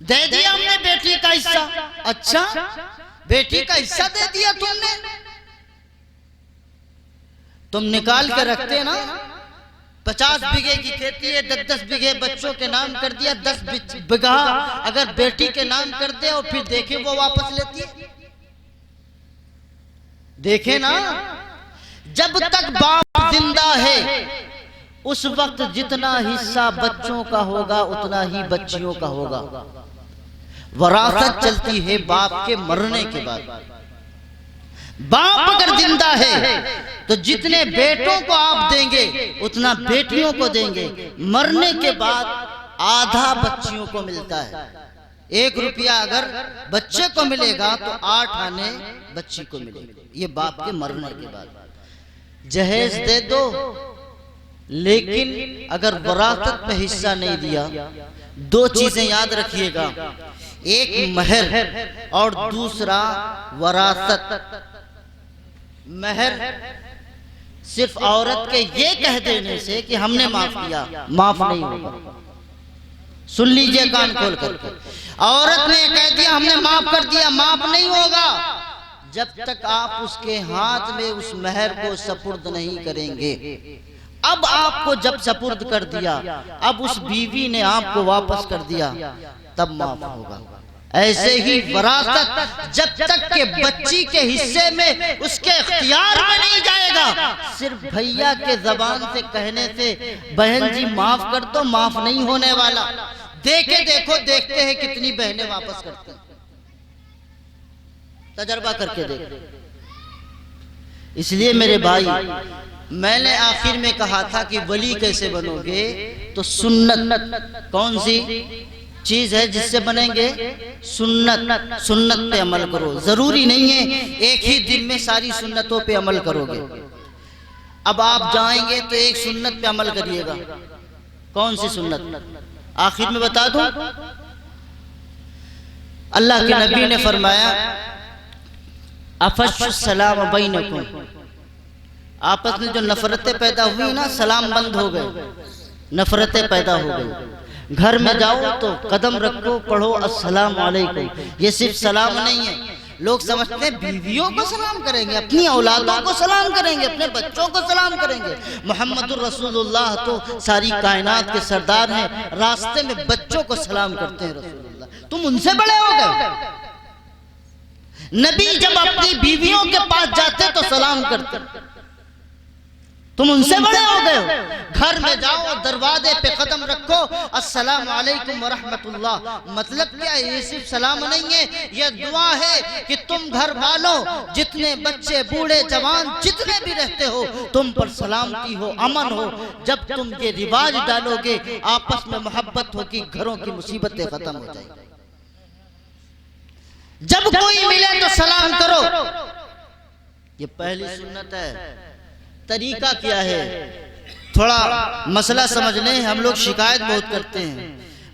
हमने बेटी का हिस्सा। अच्छा, बेटी का हिस्सा दे दिया तुमने? तुम निकाल के रखते ना, 50 बीघे की खेती है, 10-10 बीघे बच्चों के नाम कर दिया, 10 बीघा अगर बेटी के नाम कर दे और फिर देखे वो वापस लेती है। देखे ना, जब तक बाप जिंदा है उस वक्त जितना हिस्सा बच्चों का होगा उतना ही बच्चियों का होगा। वरासत चलती है बाप के मरने के बाद। बाप अगर जिंदा है तो जितने बेटों को आप देंगे उतना बेटियों को देंगे। मरने के बाद आधा बच्चियों को मिलता है। 1 रुपया अगर बच्चे को मिलेगा तो 8 आने बच्ची को मिलेगा। ये बाप के मरने के बाद। जहेज दे दो, लेकिन अगर वरासत में हिस्सा नहीं दिया, 2 चीजें याद रखिएगा, एक महर और दूसरा वरासत। महर सिर्फ औरत के ये कह देने से कि हमने माफ किया माफ नहीं होगा। सुन लीजिए कान खोल करके, औरत ने कह दिया हमने माफ कर दिया, माफ नहीं होगा जब तक आप उसके हाथ में उस महर को सपुर्द नहीं करेंगे। अब आपको जब सपुर्द कर दिया, अब उस बीवी ने आपको वापस कर दिया, तब माफ होगा। ऐसे ही वरासत जब तक के बच्ची के हिस्से में उसके इख्तियार में नहीं जाएगा, सिर्फ भैया के जबान से कहने से बहन जी माफ कर दो, माफ नहीं होने वाला। देखो देखते हैं कितनी बहनें वापस करती हैं, तजर्बा करके देखो। इसलिए मेरे भाई, मैंने आखिर में कहा था कि वली कैसे बनोगे, तो सुन्नत कौन सी? चीज है जिससे बनेंगे सुन्नत। सुन्नत पे अमल करो। जरूरी नहीं है एक ही दिन में सारी सुन्नतों पे अमल करोगे। अब आप जाएंगे तो एक सुन्नत पे अमल करिएगा। कौन सी सुन्नत? आखिर में बता दूं, अल्लाह के नबी ने फरमाया अफश सलाम बैनकुम, आपस में जो नफरतें पैदा हुई ना, सलाम बंद हो गए, नफरतें पैदा हो गई। घर में जाओ तो कदम रखो, पढ़ो अस्सलाम वालेकुम। ये सिर्फ सलाम नहीं है। लोग समझते हैं बीवियों को सलाम करेंगे, अपनी औलादों को सलाम करेंगे, अपने बच्चों को सलाम करेंगे। मोहम्मदुर रसूलुल्लाह तो सारी कायनात के सरदार हैं, रास्ते में बच्चों को सलाम करते हैं रसूलुल्लाह। तुम उनसे बड़े हो गए। नबी जब अपनी बीवियों के पास जाते तो सलाम करते, तुम उनसे बड़े हो गए हो। घर में जाओ, दरवाजे पे कदम रखो, अस्सलाम वालेकुम व रहमतुल्लाह। मतलब क्या है? ये सिर्फ सलाम नहीं है, ये दुआ है कि तुम घर वालों, जितने बच्चे, बूढ़े, जवान, जितने भी रहते हो, तुम पर सलामती हो, अमन हो। जब तुम ये रिवाज डालोगे, आपस में मोहब्बत होगी, घरों की मुसीबतें खत्म हो जाएगी। जब कोई मिले तो सलाम करो, ये पहली सुन्नत है। तरीका क्या है? थोड़ा मसला समझ लें। हम लोग शिकायत बहुत करते हैं,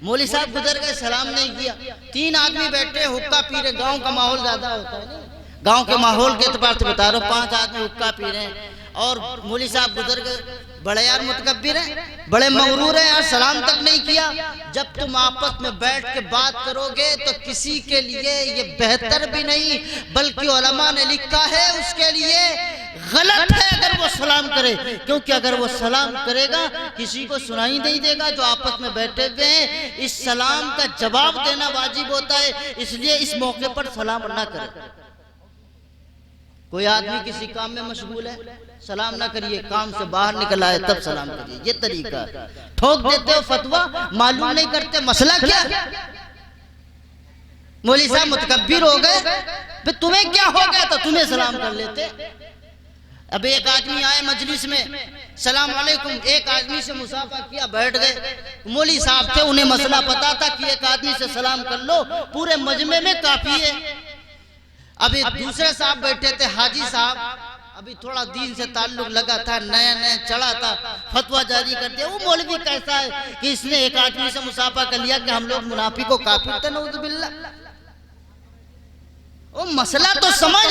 मौली साहब गुजर गए, सलाम नहीं किया। 3 आदमी बैठे हुक्का पी रहे, गांव का माहौल ज्यादा होता है, गांव के माहौल के एतबार से बता रहा हूँ। 5 आदमी हुक्का पी रहे हैं और मौली साहब गुजर गए। बड़े यार मुतकब्बिर हैं, बड़े मगरूर हैं यार, सलाम तक नहीं किया। जब तुम आपस में बैठ के बात करोगे तो किसी के लिए ये बेहतर भी नहीं, बल्कि उलमा ने लिखा है उसके लिए गलत है अगर वो सलाम करे। क्योंकि अगर वो सलाम करेगा किसी को सुनाई नहीं देगा जो आपस में बैठे हुए हैं। इस सलाम का जवाब देना वाजिब होता है, इसलिए इस मौके पर सलाम ना करें। कोई आदमी किसी काम में मशगूल है, सलाम ना करिए, काम से बाहर निकल आए तब सलाम करिए। ये तरीका है। ठोक देते हो फतवा, मालूम नहीं करते मसला क्या। मौली साहब मुतकब्बिर हो गए, फिर तुम्हें क्या हो गया तो तुम्हें सलाम कर लेते। अब एक आदमी आए मजलिस में, सलाम वालेकुम, एक आदमी से मुसाफा किया, बैठ गए। मौली साहब थे, उन्हें मसला पता था कि एक आदमी से सलाम कर लो, पूरे मजमे में काफी है। अभी दूसरे साहब बैठे थे, हाजी साहब, अभी थोड़ा दीन से ताल्लुक लगा था, नया नया चढ़ा था, फतवा जारी कर दिया। वो मौलवी कैसा है कि इसने एक आदमी से मुसाफा कर लिया कि हम लोग मुनाफिक को काफिर थे, नऊजुबिल्लाह। वो मसला तो समझ।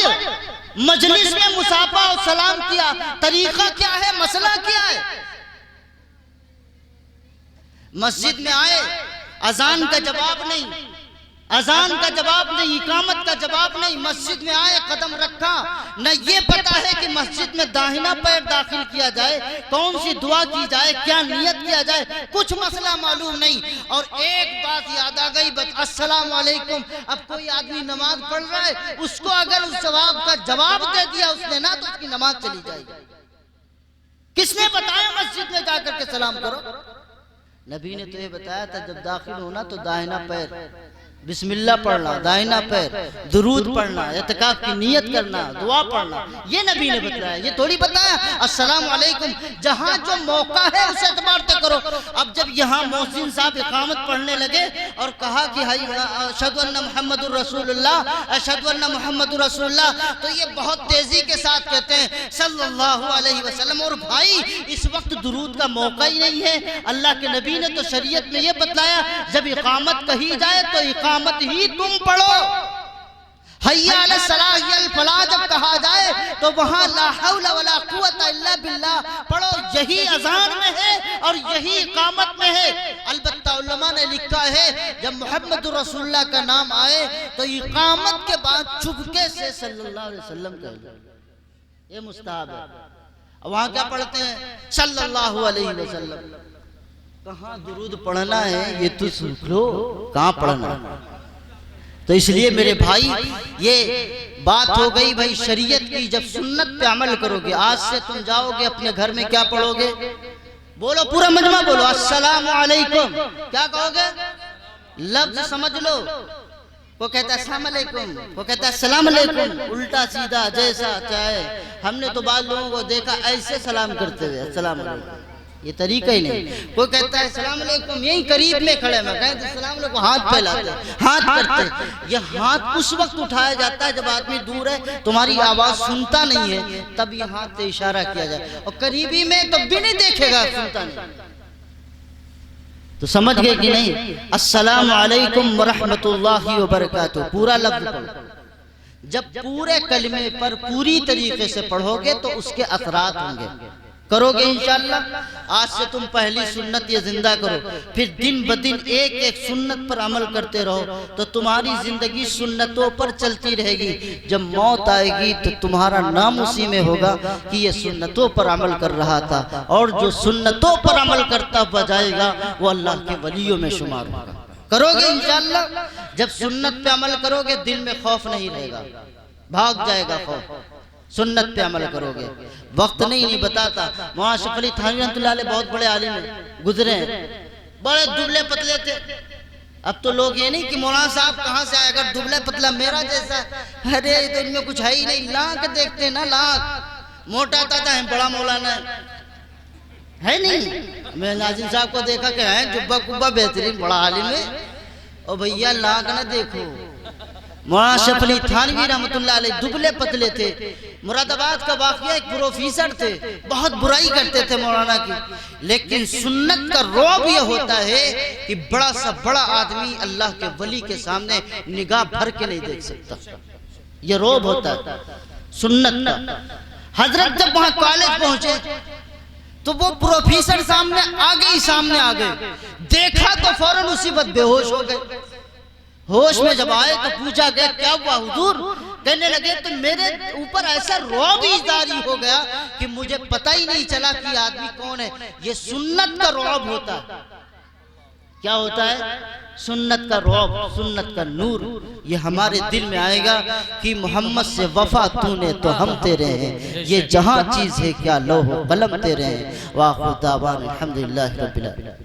मजलिस में मुसाफा और सलाम किया, तरीका क्या है, मसला क्या है? मस्जिद में आए, अजान का जवाब नहीं, अजान का जवाब नहीं, इकामत का जवाब नहीं। मस्जिद में आए, कदम रखा, न ये पता है कि मस्जिद में दाहिना पैर दाखिल किया जाए, कौन सी दुआ की जाए, क्या नियत किया जाए, कुछ मसला मालूम नहीं। और एक बात याद आ गई, बस अस्सलाम वालेकुम। अब कोई आदमी नमाज पढ़ रहा है, उसको अगर उस जवाब का जवाब दे दिया उसने ना, तो उसकी नमाज चली जाएगी। किसने बताया मस्जिद में जाकर के सलाम करो? नबी ने तो ये बताया था, जब दाखिल होना तो दाहिना पैर बिस्मिल्लाह पढ़ना, दाहिना पैर दुरूद पढ़ना, इत्काफ की नियत करना, दुआ पढ़ना, ये नबी ने बताया। ये थोड़ी बताया अस्सलाम वालेकुम। जहाँ जो मौका है उसे एतबार से करो। अब जब यहाँ मोहसिन साहब इकामत पढ़ने लगे और कहा कि हाई अशहदु अन्ना मुहम्मदुर रसूलुल्लाह, अशहदु अन्ना मुहम्मदुर रसूलुल्लाह, तो ये बहुत तेजी के साथ कहते हैं सल्लल्लाहु अलैहि वसल्लम। और भाई इस वक्त दुरूद का मौका ही नहीं है। अल्लाह के नबी ने तो शरीयत में ये बतलाया, जब इकामत कही जाए तो इकामत ही तुम पढ़ो। हय्या अला सलाह अल फलाह जब कहा जाए तो वहां ला हौला वला कुव्वता इल्ला बिल्लाह पढ़ो। यही अजान में है और यही इकामत में है। अलबत्ता उलमा ने लिखा है, जब मोहम्मद रसूलुल्लाह का नाम आए तो इकामत के बाद चुपके से सल्लल्लाहु अलैहि वसल्लम कह लो, ये मुस्ताहब है। वहां क्या पढ़ते हैं? सल्लल्लाहु अलैहि वसल्लम। कहाँ दुरूद पढ़ना है ये तो सीख लो, कहाँ पढ़ना। तो इसलिए मेरे भाई ये बात हो गई भाई शरीयत की। जब सुन्नत पे अमल करोगे, आज से तुम जाओगे अपने घर में क्या पढ़ोगे? बोलो, पूरा मजमा बोलो, अस्सलाम वालेकुम। क्या कहोगे? लफ्ज समझ लो। वो कहता है अस्सलाम वालेकुम, वो कहता है अस्सलाम वालेकुम, उल्टा सीधा जैसा चाहे। हमने तो बाद लोगों को देखा ऐसे सलाम करते हुए अस्सलाम वालेकुम। ये तरीका ही नहीं। कोई कहता है सलाम अलैकुम, यही करीब में खड़े, मैं कहते सलाम अलैकुम, हाथ फैलाते, हाथ करते। ये हाथ उस वक्त उठाया जाता है जब आदमी दूर है, तुम्हारी आवाज सुनता नहीं है, तब ये हाथ से इशारा किया जाए, और करीबी में तब भी नहीं देखेगा, सुनता नहीं। तो समझ गए कि नहीं? अस्सलामु अलैकुम व रहमतुल्लाहि व बरकातुहू पूरा लफ्ज पढ़ो। जब पूरे कलमे पर पूरी तरीके से पढ़ोगे तो उसके असरात होंगे। करोगे इंशाअल्लाह। आज से तुम पहली सुन्नत ये जिंदा करो, फिर दिन ब दिन एक एक सुन्नत पर अमल करते रहो, तो तुम्हारी जिंदगी सुन्नतों पर चलती रहेगी। जब मौत आएगी तो तुम्हारा नाम उसी में होगा कि ये सुन्नतों पर अमल कर रहा था, और जो सुन्नतों पर अमल करता हुआ जाएगा वो अल्लाह के वलियों में शुमार होगा। करोगे इंशाअल्लाह। जब सुन्नत पे अमल करोगे दिल में खौफ नहीं रहेगा, भाग जाएगा खौफ। सुन्नत पे अमल करोगे। वक्त नहीं बताता। मौलाना अशरफ अली थानवी रहमतुल्लाह अलैह बहुत बड़े आलिम गुजरे हैं, बड़े दुबले पतले थे। अब तो लोग ये नहीं कि मौलाना साहब कहाँ से आए, अगर दुबले पतला मेरा जैसा, अरे तो इनमें कुछ है ही नहीं। लाख देखते ना, लाख मोटा ताता है, बड़ा मौलाना है नहीं। मैं नाजिम साहब को देखा कि है जुब्बा कुब्बा बेहतरीन, बड़ा आलिम है, और भैया लाख ना देखो। मौलाना अशरफ अली थानवी रहमतुल्लाह अलैह दुबले पतले थे। मुरादाबाद का वाक़या, एक प्रोफेसर थे, बहुत बुराई करते थे मौलाना की, लेकिन सुन्नत का रौब यह होता है कि बड़ा सा बड़ा आदमी अल्लाह के वली के सामने निगाह भर के नहीं देख सकता। यह रौब होता है सुन्नत का। हजरत जब वहां कॉलेज पहुंचे तो वो प्रोफेसर सामने आ गए, देखा तो फौरन उसी वक्त बेहोश हो गए। होश में जब आए तो पूछा गया क्या हुआ हुजूर? कहने लगे तो मेरे ऊपर ऐसा रौब जारी हो गया कि मुझे पता ही नहीं चला कि आदमी कौन है। ये सुन्नत का रौब होता है। क्या होता है? सुन्नत का रौब, सुन्नत का नूर। ये हमारे दिल में आएगा कि मोहम्मद से वफा तूने तो हम तेरे हैं, ये जहां चीज है क्या लौह कलम तेरे हैं। वाह खुदावान अल्हम्दुलिल्लाह रब्बिल आलमीन।